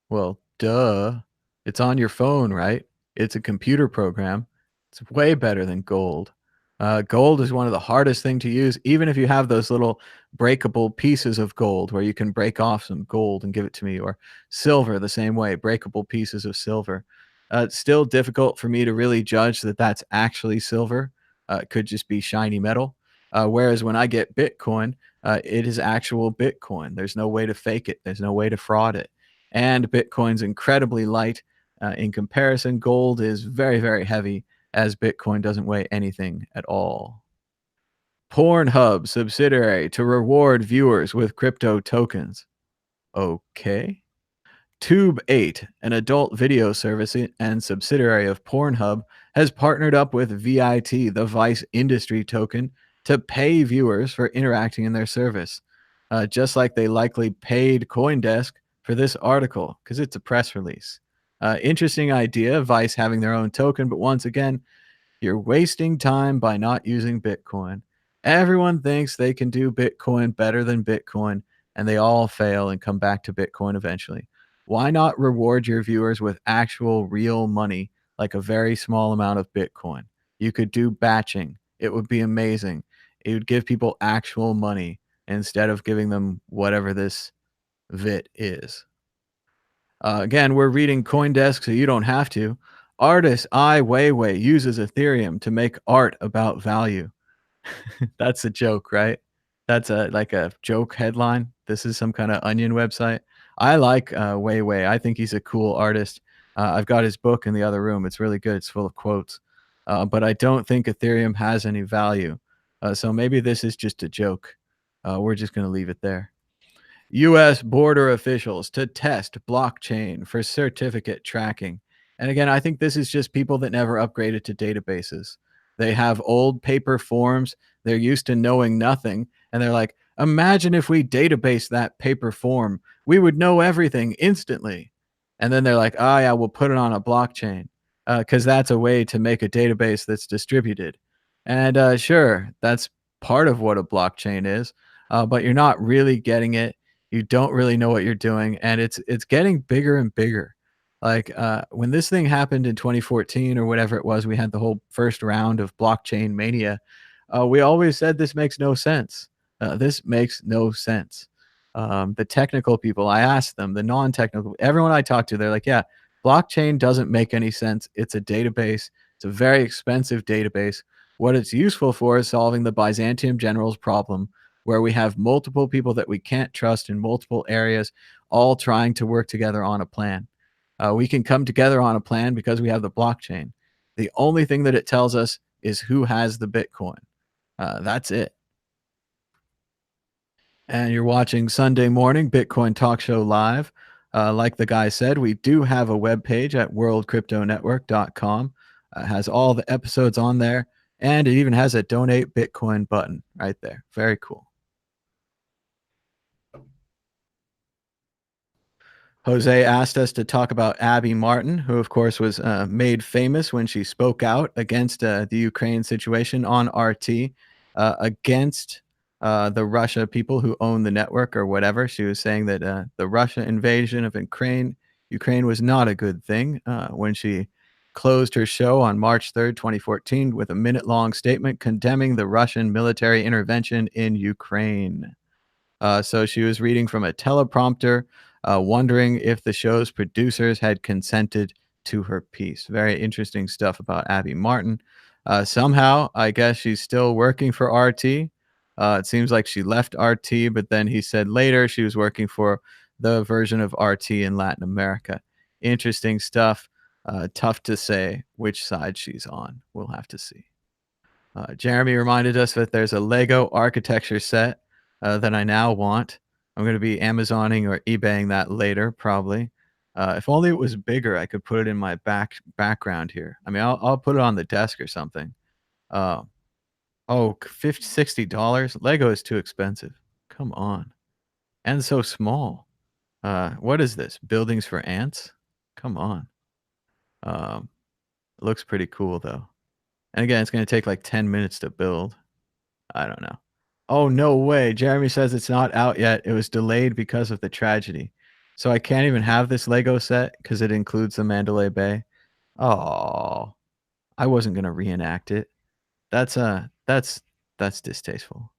Well, duh. It's on your phone, right? It's a computer program. It's way better than gold. Gold is one of the hardest things to use, even if you have those little breakable pieces of gold where you can break off some gold and give it to me, or silver the same way, breakable pieces of silver. It's still difficult for me to really judge that that's actually silver. It could just be shiny metal. Whereas when I get Bitcoin, it is actual Bitcoin. There's no way to fake it. There's no way to fraud it. And Bitcoin's incredibly light. In comparison, gold is very, very heavy, as Bitcoin doesn't weigh anything at all. Pornhub subsidiary to reward viewers with crypto tokens. Okay. Tube8, an adult video service and subsidiary of Pornhub, has partnered up with VIT, the Vice Industry Token, to pay viewers for interacting in their service. Just like they likely paid CoinDesk for this article, because it's a press release. Interesting idea, Vice having their own token, but once again, you're wasting time by not using Bitcoin. Everyone thinks they can do Bitcoin better than Bitcoin, and they all fail and come back to Bitcoin eventually. Why not reward your viewers with actual real money, like a very small amount of Bitcoin? You could do batching. It would be amazing. It would give people actual money instead of giving them whatever this VIT is. Again, we're reading CoinDesk, so you don't have to. Artist Ai Weiwei uses Ethereum to make art about value. That's a joke, right? That's like a joke headline. This is some kind of Onion website. I like Weiwei. I think he's a cool artist. I've got his book in the other room. It's really good. It's full of quotes. But I don't think Ethereum has any value. So maybe this is just a joke. We're just going to leave it there. U.S. border officials to test blockchain for certificate tracking. And again, I think this is just people that never upgraded to databases. They have old paper forms. They're used to knowing nothing. And they're like, imagine if we database that paper form, we would know everything instantly. And then they're like, oh, yeah, we'll put it on a blockchain because that's a way to make a database that's distributed. And sure, that's part of what a blockchain is, but you're not really getting it. You don't really know what you're doing, and it's getting bigger and bigger. Like when this thing happened in 2014 or whatever it was, we had the whole first round of blockchain mania. We always said this makes no sense. This makes no sense. The technical people, I asked them, the non-technical, everyone I talked to, they're like, yeah, blockchain doesn't make any sense. It's a database. It's a very expensive database. What it's useful for is solving the Byzantium generals problem, where we have multiple people that we can't trust in multiple areas, all trying to work together on a plan. We can come together on a plan because we have the blockchain. The only thing that it tells us is who has the Bitcoin. That's it. And you're watching Sunday Morning Bitcoin Talk Show Live. Like the guy said, we do have a webpage at worldcryptonetwork.com. It has all the episodes on there, and it even has a donate Bitcoin button right there. Very cool. Jose asked us to talk about Abby Martin, who, of course, was made famous when she spoke out against the Ukraine situation on RT, against the Russia people who own the network or whatever. She was saying that the Russia invasion of Ukraine was not a good thing when she closed her show on March 3rd, 2014, with a minute-long statement condemning the Russian military intervention in Ukraine. So she was reading from a teleprompter, wondering if the show's producers had consented to her piece. Very interesting stuff about Abby Martin. Somehow, I guess she's still working for RT. It seems like she left RT, but then he said later she was working for the version of RT in Latin America. Interesting stuff. Tough to say which side she's on. We'll have to see. Jeremy reminded us that there's a Lego architecture set that I now want. I'm going to be Amazoning or eBaying that later, probably. If only it was bigger, I could put it in my background here. I mean, I'll put it on the desk or something. Oh, $50, $60. Lego is too expensive. Come on. And so small. What is this? Buildings for ants? Come on. It looks pretty cool, though. And again, it's going to take like 10 minutes to build. I don't know. Oh, no way. Jeremy says it's not out yet. It was delayed because of the tragedy. So I can't even have this Lego set because it includes the Mandalay Bay. Oh, I wasn't going to reenact it. That's distasteful.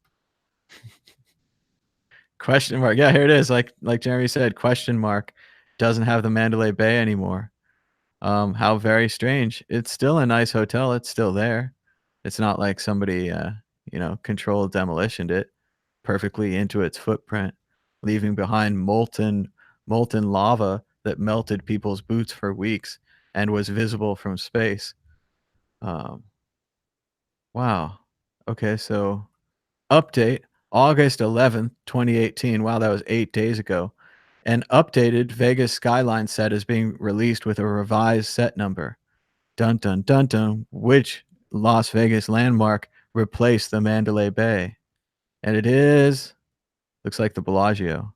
Question mark. Yeah, here it is. Like Jeremy said, question mark. Doesn't have the Mandalay Bay anymore. How very strange. It's still a nice hotel. It's still there. It's not like somebody controlled demolitioned it perfectly into its footprint, leaving behind molten lava that melted people's boots for weeks and was visible from space. Wow. Okay, so update August 11th, 2018. Wow, that was 8 days ago. An updated Vegas skyline set is being released with a revised set number. Dun dun dun dun. Which Las Vegas landmark replaced the Mandalay Bay? And it looks like the Bellagio.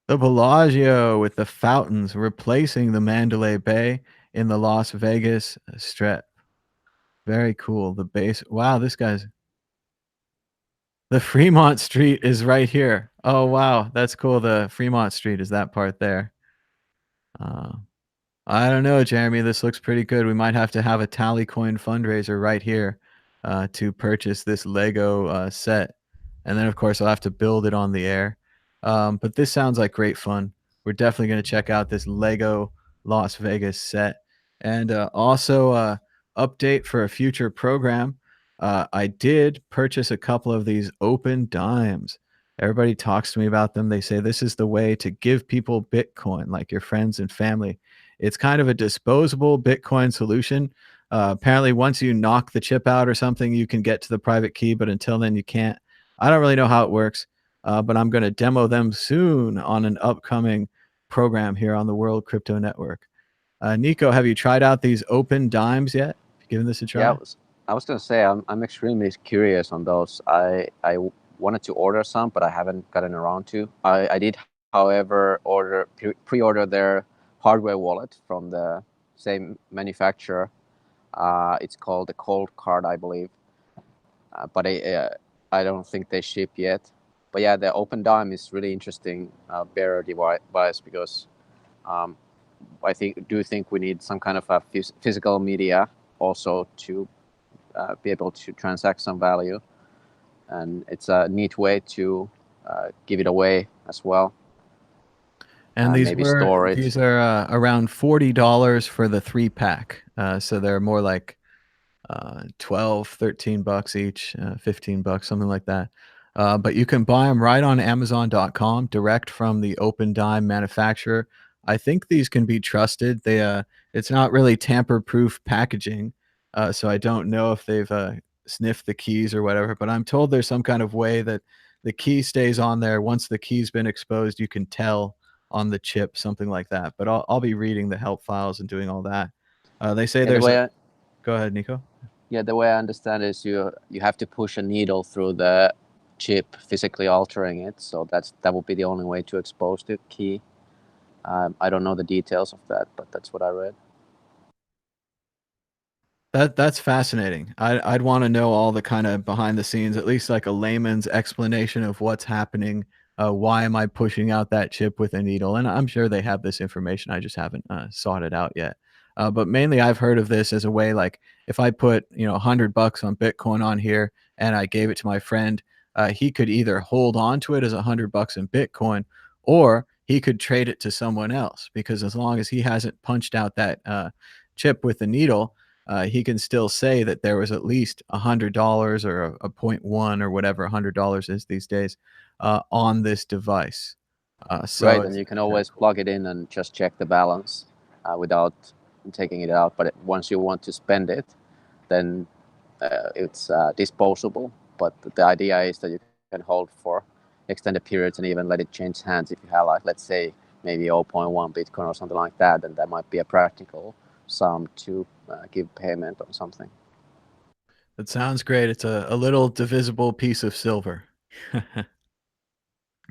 The Bellagio with the fountains replacing the Mandalay Bay in the Las Vegas Strip. Very cool. The base. Wow, this guy's. The Fremont Street is right here. Oh, wow. That's cool. The Fremont Street is that part there. Uh, I don't know, Jeremy. This looks pretty good. We might have to have a tally coin fundraiser right here to purchase this Lego set. And then, of course, I'll have to build it on the air. But this sounds like great fun. We're definitely going to check out this Lego Las Vegas set. And also, update for a future program. I did purchase a couple of these open dimes. Everybody talks to me about them. They say this is the way to give people Bitcoin, like your friends and family. It's kind of a disposable Bitcoin solution. Apparently, once you knock the chip out or something, you can get to the private key, but until then, you can't. I don't really know how it works, but I'm going to demo them soon on an upcoming program here on the World Crypto Network. Nico, have you tried out these open dimes yet? Given this a try? Yeah, I was gonna say I'm extremely curious on those. I wanted to order some, but I haven't gotten around to. I did, however, pre-order their hardware wallet from the same manufacturer. It's called the Cold Card, I believe, but I don't think they ship yet. But yeah, the Open Dime is really interesting bearer device because I do think we need some kind of a physical media also to be able to transact some value, and it's a neat way to give it away as well. And Maybe store it. these are around $40 for the 3-pack. So they're more like 12, 13 bucks each, 15 bucks, something like that. But you can buy them right on Amazon.com, direct from the Open Dime manufacturer. I think these can be trusted. It's not really tamper-proof packaging, so I don't know if they've sniffed the keys or whatever. But I'm told there's some kind of way that the key stays on there. Once the key's been exposed, you can tell on the chip, something like that. But I'll be reading the help files and doing all that. They say there's. Go ahead, Nico. Yeah, the way I understand it is you have to push a needle through the chip, physically altering it. So that would be the only way to expose the key. I don't know the details of that, but that's what I read. That's fascinating. I'd want to know all the kind of behind the scenes, at least like a layman's explanation of what's happening. Why am I pushing out that chip with a needle? And I'm sure they have this information. I just haven't sought it out yet. But mainly, I've heard of this as a way, like if I put $100 on Bitcoin on here and I gave it to my friend, he could either hold on to it as $100 in Bitcoin, or he could trade it to someone else, because as long as he hasn't punched out that chip with the needle, he can still say that there was at least $100 or a 0.1 or whatever $100 is these days on this device. Right, and you can always plug it in and just check the balance without taking it out. But once you want to spend it, then it's disposable. But the idea is that you can hold for extended periods and even let it change hands. If you have, like, let's say, maybe 0.1 Bitcoin or something like that, then that might be a practical sum to give payment on something. That sounds great. It's a little divisible piece of silver.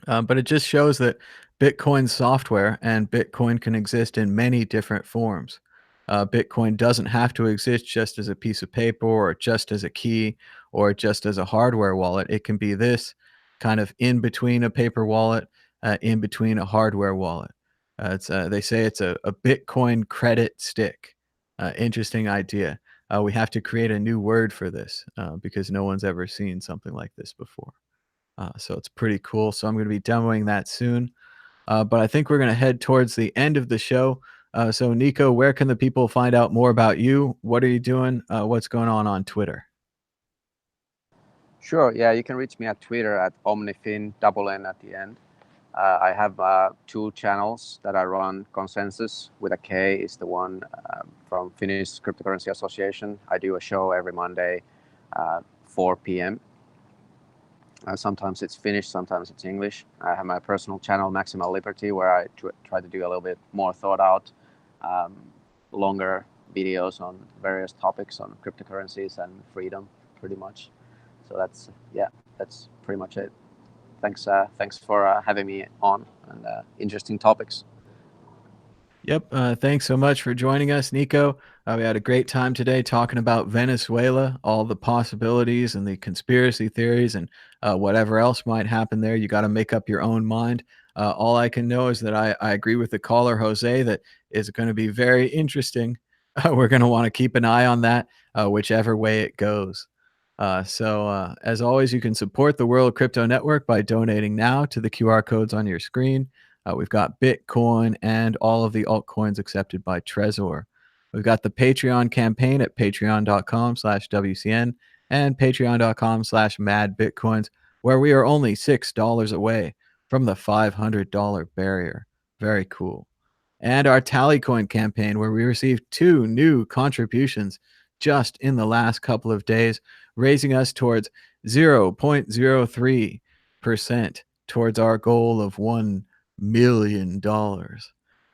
But it just shows that Bitcoin software and Bitcoin can exist in many different forms. Bitcoin doesn't have to exist just as a piece of paper or just as a key or just as a hardware wallet. It can be this kind of in between a paper wallet, in between a hardware wallet. They say it's a Bitcoin credit stick. Interesting idea. We have to create a new word for this because no one's ever seen something like this before. So it's pretty cool. So I'm going to be demoing that soon. But I think we're going to head towards the end of the show. So Nico, where can the people find out more about you? What are you doing? What's going on Twitter? Sure. Yeah, you can reach me at Twitter at Omnifin, double N at the end. I have 2 channels that I run. Consensus with a K is the one from Finnish Cryptocurrency Association. I do a show every Monday, 4 p.m. Sometimes it's Finnish, sometimes it's English. I have my personal channel, Maximal Liberty, where I try to do a little bit more thought out, longer videos on various topics on cryptocurrencies and freedom, pretty much. So that's pretty much it. Thanks for having me on, and interesting topics. Yep. Thanks so much for joining us, Nico. We had a great time today talking about Venezuela, all the possibilities and the conspiracy theories and whatever else might happen there. You got to make up your own mind. All I can know is that I agree with the caller, Jose, that is going to be very interesting. We're going to want to keep an eye on that, whichever way it goes. So as always, you can support the World Crypto Network by donating now to the QR codes on your screen. We've got Bitcoin and all of the altcoins accepted by Trezor. We've got the Patreon campaign at patreon.com/WCN and patreon.com/MadBitcoins, where we are only $6 away from the $500 barrier. Very cool. And our Tallycoin campaign, where we received 2 new contributions just in the last couple of days, raising us towards 0.03% towards our goal of $1 million.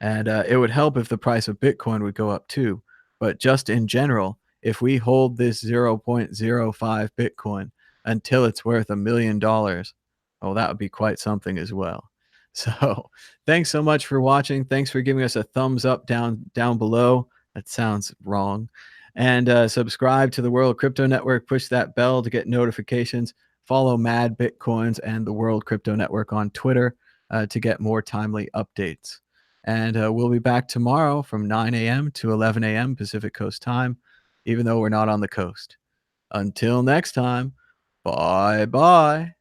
And it would help if the price of Bitcoin would go up too. But just in general, if we hold this 0.05 Bitcoin until it's worth $1 million, oh, that would be quite something as well. So thanks so much for watching. Thanks for giving us a thumbs up down below. That sounds wrong. And subscribe to the World Crypto Network. Push that bell to get notifications. Follow Mad Bitcoins and the World Crypto Network on Twitter to get more timely updates. And we'll be back tomorrow from 9 a.m. to 11 a.m. Pacific Coast time, even though we're not on the coast. Until next time, bye-bye.